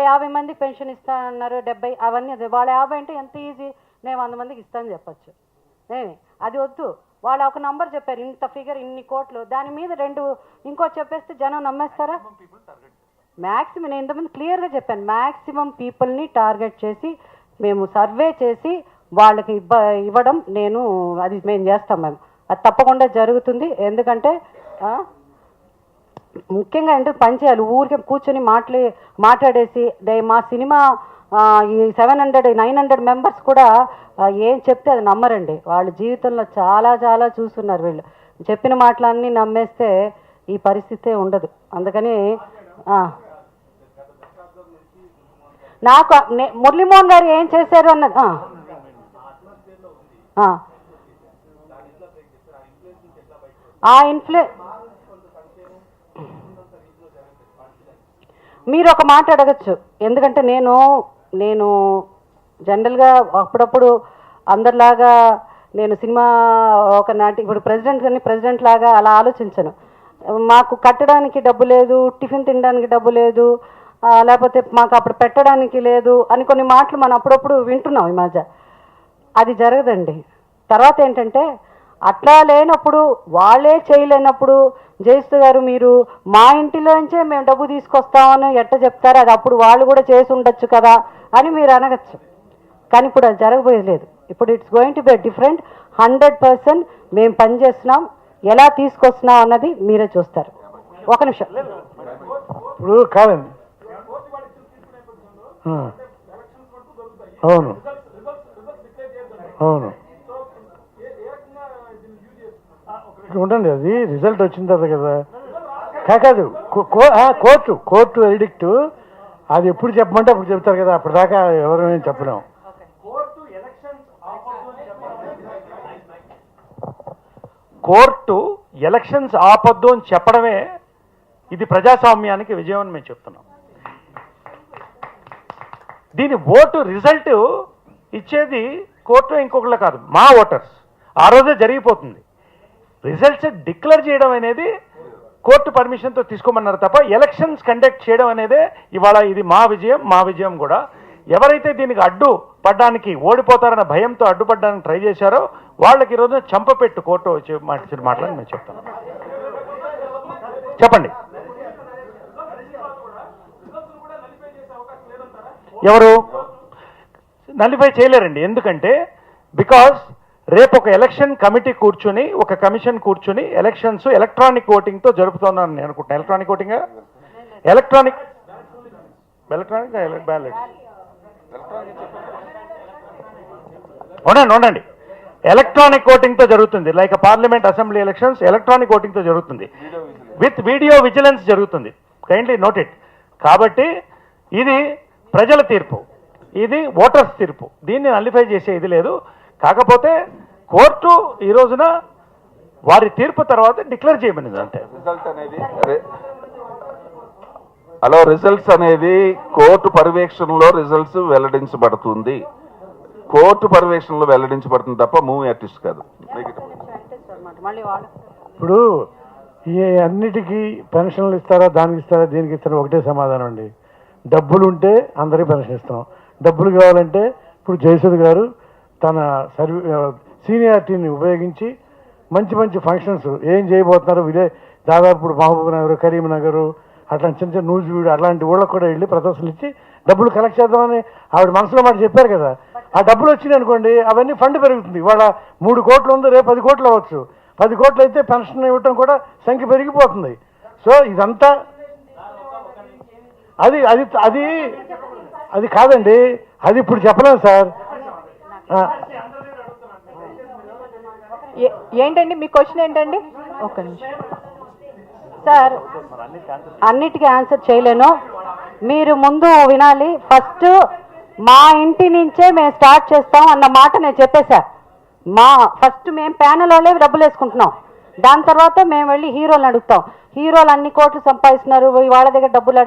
50 మందికి పెన్షన్ ఇస్తానన్నారు, 70 అవన్నీ. అదే వాళ్ళ 50 అంటే ఎంత ఈజీ, నేను 100 మందికి ఇస్తానని చెప్పచ్చు. అది వద్దు. వాళ్ళు ఒక నంబర్ చెప్పారు, ఇంత ఫిగర్, ఇన్ని కోట్లు. దాని మీద 2 ఇంకో చెప్పేస్తే జనం నమ్మేస్తారా? మ్యాక్సిమం, నేను ఇంతమంది క్లియర్గా చెప్పాను, మ్యాక్సిమం పీపుల్ని టార్గెట్ చేసి మేము సర్వే చేసి వాళ్ళకి ఇవ్వడం అది మేము చేస్తాం. మేము అది తప్పకుండా జరుగుతుంది. ఎందుకంటే ముఖ్యంగా అంటే పని చేయాలి. ఊరికే కూర్చొని మాట్లాడేసి మా సినిమా ఈ 700-900 మెంబర్స్ కూడా ఏం చెప్తే అది నమ్మరండి. వాళ్ళ జీవితంలో చాలా చాలా చూస్తున్నారు. వీళ్ళు చెప్పిన మాటలన్నీ నమ్మేస్తే ఈ పరిస్థితే ఉండదు. అందుకని నాకు మురళీమోహన్ గారు ఏం చేశారు అన్నది మీరు ఒక మాట అడగచ్చు. ఎందుకంటే నేను జనరల్గా అప్పుడప్పుడు అందరిలాగా నేను సినిమా ఒక ఇప్పుడు ప్రెసిడెంట్ లాగా అలా ఆలోచించను. మాకు కట్టడానికి డబ్బు లేదు, టిఫిన్ తినడానికి డబ్బు లేదు, లేకపోతే మాకు అప్పుడు పెట్టడానికి లేదు అని కొన్ని మాటలు మనం అప్పుడప్పుడు వింటున్నాం ఈ మధ్య. అది జరగదండి. తర్వాత ఏంటంటే అట్లా లేనప్పుడు వాళ్ళే చేయలేనప్పుడు జయస్తు గారు మీరు మా ఇంటిలోంచే మేము డబ్బు తీసుకొస్తామని ఎట్ట చెప్తారు, అది అప్పుడు వాళ్ళు కూడా చేసి ఉండొచ్చు కదా అని మీరు అనగచ్చు. కానీ ఇప్పుడు అది జరగబోయేది లేదు. ఇప్పుడు it's going to be different. 100% మేము పనిచేస్తున్నాం, ఎలా తీసుకొస్తున్నాం అన్నది మీరే చూస్తారు. ఒక నిమిషం. ఇప్పుడు కాదండి, అవును అవును ఉండండి, అది రిజల్ట్ వచ్చిన తర్వాత కదా. కాదు కోర్టు ఎడిక్ట్ అది ఎప్పుడు చెప్పమంటే అప్పుడు చెప్తారు కదా, అప్పటిదాకా ఎవరు చెప్పలేము. కోర్టు ఎలక్షన్స్ ఆపొద్దు అని చెప్పడమే ఇది ప్రజాస్వామ్యానికి విజయం అని మేము చెప్తున్నాం. దీని ఓటు రిజల్ట్ ఇచ్చేది కోర్టు ఇంకొకళ్ళు కాదు, మా ఓటర్స్. ఆ రోజే జరిగిపోతుంది. రిజల్ట్స్ డిక్లేర్ చేయడం అనేది కోర్టు పర్మిషన్తో తీసుకోమన్నారు తప్ప ఎలక్షన్స్ కండక్ట్ చేయడం అనేదే ఇవాళ ఇది మా విజయం కూడా. ఎవరైతే దీనికి అడ్డు పడ్డానికి ఓడిపోతారన్న భయంతో అడ్డుపడ్డానికి ట్రై చేశారో వాళ్ళకి ఈరోజు చంపపెట్టు కోర్టు వచ్చి మాట్లాడి మేము చెప్తాను. చెప్పండి, ఎవరు నలిఫై చేయలేరండి? ఎందుకంటే బికాజ్ రేపు ఒక ఎలక్షన్ కమిటీ కూర్చుని, ఒక కమిషన్ కూర్చుని ఎలక్షన్స్ ఎలక్ట్రానిక్ ఓటింగ్తో జరుపుతున్నాను నేను అనుకుంటున్నాను. ఎలక్ట్రానిక్ ఓటింగ్, ఎలక్ట్రానిక్ బ్యాలెట్ ఉండండి, ఎలక్ట్రానిక్ ఓటింగ్తో జరుగుతుంది. Like parliament, assembly elections electronic ఓటింగ్తో జరుగుతుంది, విత్ వీడియో విజిలెన్స్ జరుగుతుంది. Kindly note it. కాబట్టి ఇది ప్రజల తీర్పు, ఇది ఓటర్స్ తీర్పు. దీన్ని నలిఫై చేసే ఇది లేదు. కాకపోతే కోర్టు ఈ రోజున వారి తీర్పు తర్వాత డిక్లేర్ చేయమనింది అంతే. రిజల్ట్ అనేది రిజల్ట్స్ అనేది కోర్టు పర్యవేక్షణలో రిజల్ట్స్ వెల్లడించబడుతుంది. కోర్టు పర్యవేక్షణలో వెల్లడించబడుతుంది తప్ప మూవీ ఆర్టిస్ట్ కాదు. ఇప్పుడు ఈ అన్నిటికీ పెన్షన్లు ఇస్తారా, దానికి ఇస్తారా, దీనికి ఇస్తారా, ఒకటే సమాధానం అండి. డబ్బులు ఉంటే అందరికీ పెన్షన్ ఇస్తాం. డబ్బులు కావాలంటే ఇప్పుడు జయసుధ్ గారు తన సీనియారిటీని ఉపయోగించి మంచి మంచి ఫంక్షన్స్ ఏం చేయబోతున్నారు, దాదాపు ఇప్పుడు మహబూబ్ నగర్, కరీంనగర్, అట్లా చిన్న చిన్న నూజివీడు అట్లాంటి ఊళ్ళకు కూడా వెళ్ళి ప్రదర్శనలు ఇచ్చి డబ్బులు కలెక్ట్ చేద్దామని ఆవిడ మనసులో మాట చెప్పారు కదా. ఆ డబ్బులు వచ్చినాయి అనుకోండి, అవన్నీ ఫండ్ పెరుగుతుంది. ఇవాళ 3 కోట్లు ఉంది, రేపు 10 కోట్లు అవ్వచ్చు. 10 కోట్లు అయితే పెన్షన్ ఇవ్వటం కూడా సంఖ్య పెరిగిపోతుంది. సో ఇదంతా అది అది అది అది కాదండి, అది ఇప్పుడు చెప్పలేము సార్. ఏంటండి మీ క్వశ్చన్ ఏంటండి? ఒక్క నిమిషం సార్, అన్నిటికీ ఆన్సర్ చేయలేను. మీరు ముందు వినాలి. ఫస్ట్ మా ఇంటి నుంచే మేము స్టార్ట్ చేస్తాం అన్న మాట నేను చెప్పేశా. ఫస్ట్ మేము ప్యానెల్ వాళ్ళే డబ్బులు వేసుకుంటున్నాం. దాని తర్వాత మేము వెళ్ళి హీరోలను అడుగుతాం. హీరోలు అన్ని కోట్లు సంపాదిస్తున్నారు, వాళ్ళ దగ్గర డబ్బులు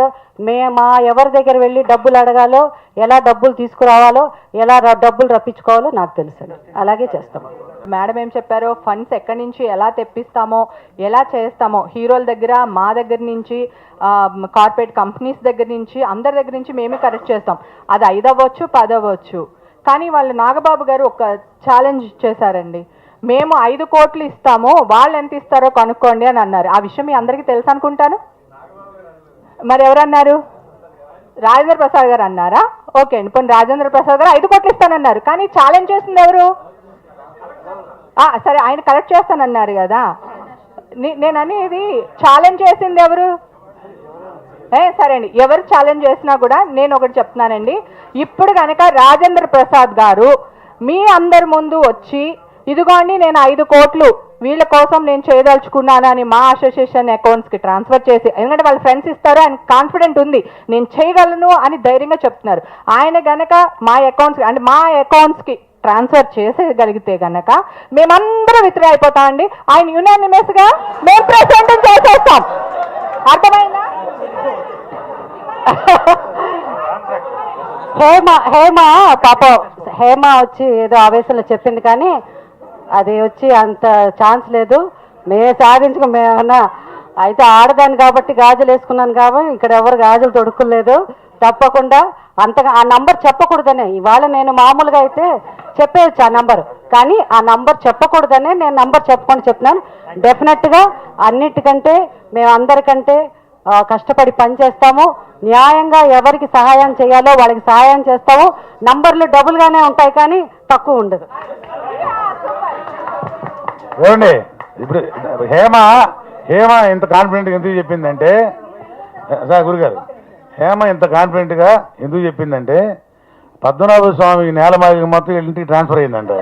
మా ఎవరి దగ్గర వెళ్ళి డబ్బులు అడగాలో, ఎలా డబ్బులు తీసుకురావాలో, ఎలా డబ్బులు రప్పించుకోవాలో నాకు తెలుసండి. అలాగే చేస్తాం. మేడం ఏం చెప్పారో, ఫండ్స్ ఎక్కడి నుంచి ఎలా తెప్పిస్తామో, ఎలా చేస్తామో, హీరోల దగ్గర, మా దగ్గర నుంచి, కార్పొరేట్ కంపెనీస్ దగ్గర నుంచి, అందరి దగ్గర నుంచి మేమే కరెక్ట్ చేస్తాం. అది 5 అవ్వచ్చు, 10 అవ్వచ్చు. కానీ వాళ్ళు నాగబాబు గారు ఒక ఛాలెంజ్ చేశారండి. మేము 5 కోట్లు ఇస్తాము, వాళ్ళు ఎంత ఇస్తారో కనుక్కోండి అని అన్నారు. ఆ విషయం మీ అందరికీ తెలుసు అనుకుంటాను. మరి ఎవరన్నారు? రాజేంద్ర ప్రసాద్ గారు అన్నారా? ఓకే అండి, పోనీ రాజేంద్ర ప్రసాద్ గారు 5 కోట్లు ఇస్తానన్నారు. కానీ ఛాలెంజ్ చేసింది ఎవరు? సరే, ఆయన కరెక్ట్ చేస్తానన్నారు కదా. నేను అనేది ఛాలెంజ్ చేసింది ఎవరు? సరే అండి, ఎవరు ఛాలెంజ్ చేసినా కూడా నేను ఒకటి చెప్తున్నానండి. ఇప్పుడు కనుక రాజేంద్ర ప్రసాద్ గారు మీ అందరి ముందు వచ్చి, ఇదిగోండి నేను 5 కోట్లు వీళ్ళ కోసం నేను చేయదలుచుకున్నాను అని మా అసోసియేషన్ అకౌంట్స్కి ట్రాన్స్ఫర్ చేసి, ఎందుకంటే వాళ్ళ ఫ్రెండ్స్ ఇస్తారు, ఆయన కాన్ఫిడెంట్ ఉంది, నేను చేయగలను అని ధైర్యంగా చెప్తున్నారు. ఆయన గనక మా అకౌంట్స్ అంటే మా అకౌంట్స్కి ట్రాన్స్ఫర్ చేసేయగలిగితే గనక మేమందరం విత్డ్రా అయిపోతామండి. ఆయన యునానిమస్ గా మేము ప్రెసిడెంట్ చేసేస్తాం. అర్థమైందా? హేమ పాపం హేమ వచ్చి ఏదో ఆవేశంలో చెప్పింది, కానీ అది వచ్చి అంత ఛాన్స్ లేదు. మేము సాధించుకో, మేమన్నా అయితే ఆడదాన్ని కాబట్టి గాజులు వేసుకున్నాను కాబట్టి ఇక్కడ ఎవరు గాజులు తొడుక్కులేదు. తప్పకుండా అంతగా ఆ నంబర్ చెప్పకూడదనే ఇవాళ నేను మామూలుగా అయితే చెప్పేయచ్చు ఆ నంబర్, కానీ ఆ నంబర్ చెప్పకూడదనే నేను నంబర్ చెప్పకుండా చెప్తున్నాను. డెఫినెట్గా అన్నిటికంటే మేము అందరికంటే కష్టపడి పనిచేస్తాము. న్యాయంగా ఎవరికి సహాయం చేయాలో వాళ్ళకి సహాయం చేస్తాము. నంబర్లు డబుల్గానే ఉంటాయి కానీ తక్కువ ఉండదు. ఏమండి ఇప్పుడు హేమ ఇంత కాన్ఫిడెంట్గా ఎందుకు చెప్పిందంటే, సార్ గురుగారు, హేమ ఇంత కాన్ఫిడెంట్గా ఎందుకు చెప్పిందంటే పద్మనాభ స్వామి నేలమాగి మొత్తం ఇంటికి ట్రాన్స్ఫర్ అయిందంట.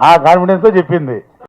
ఆ కాన్ఫిడెన్స్తో చెప్పింది.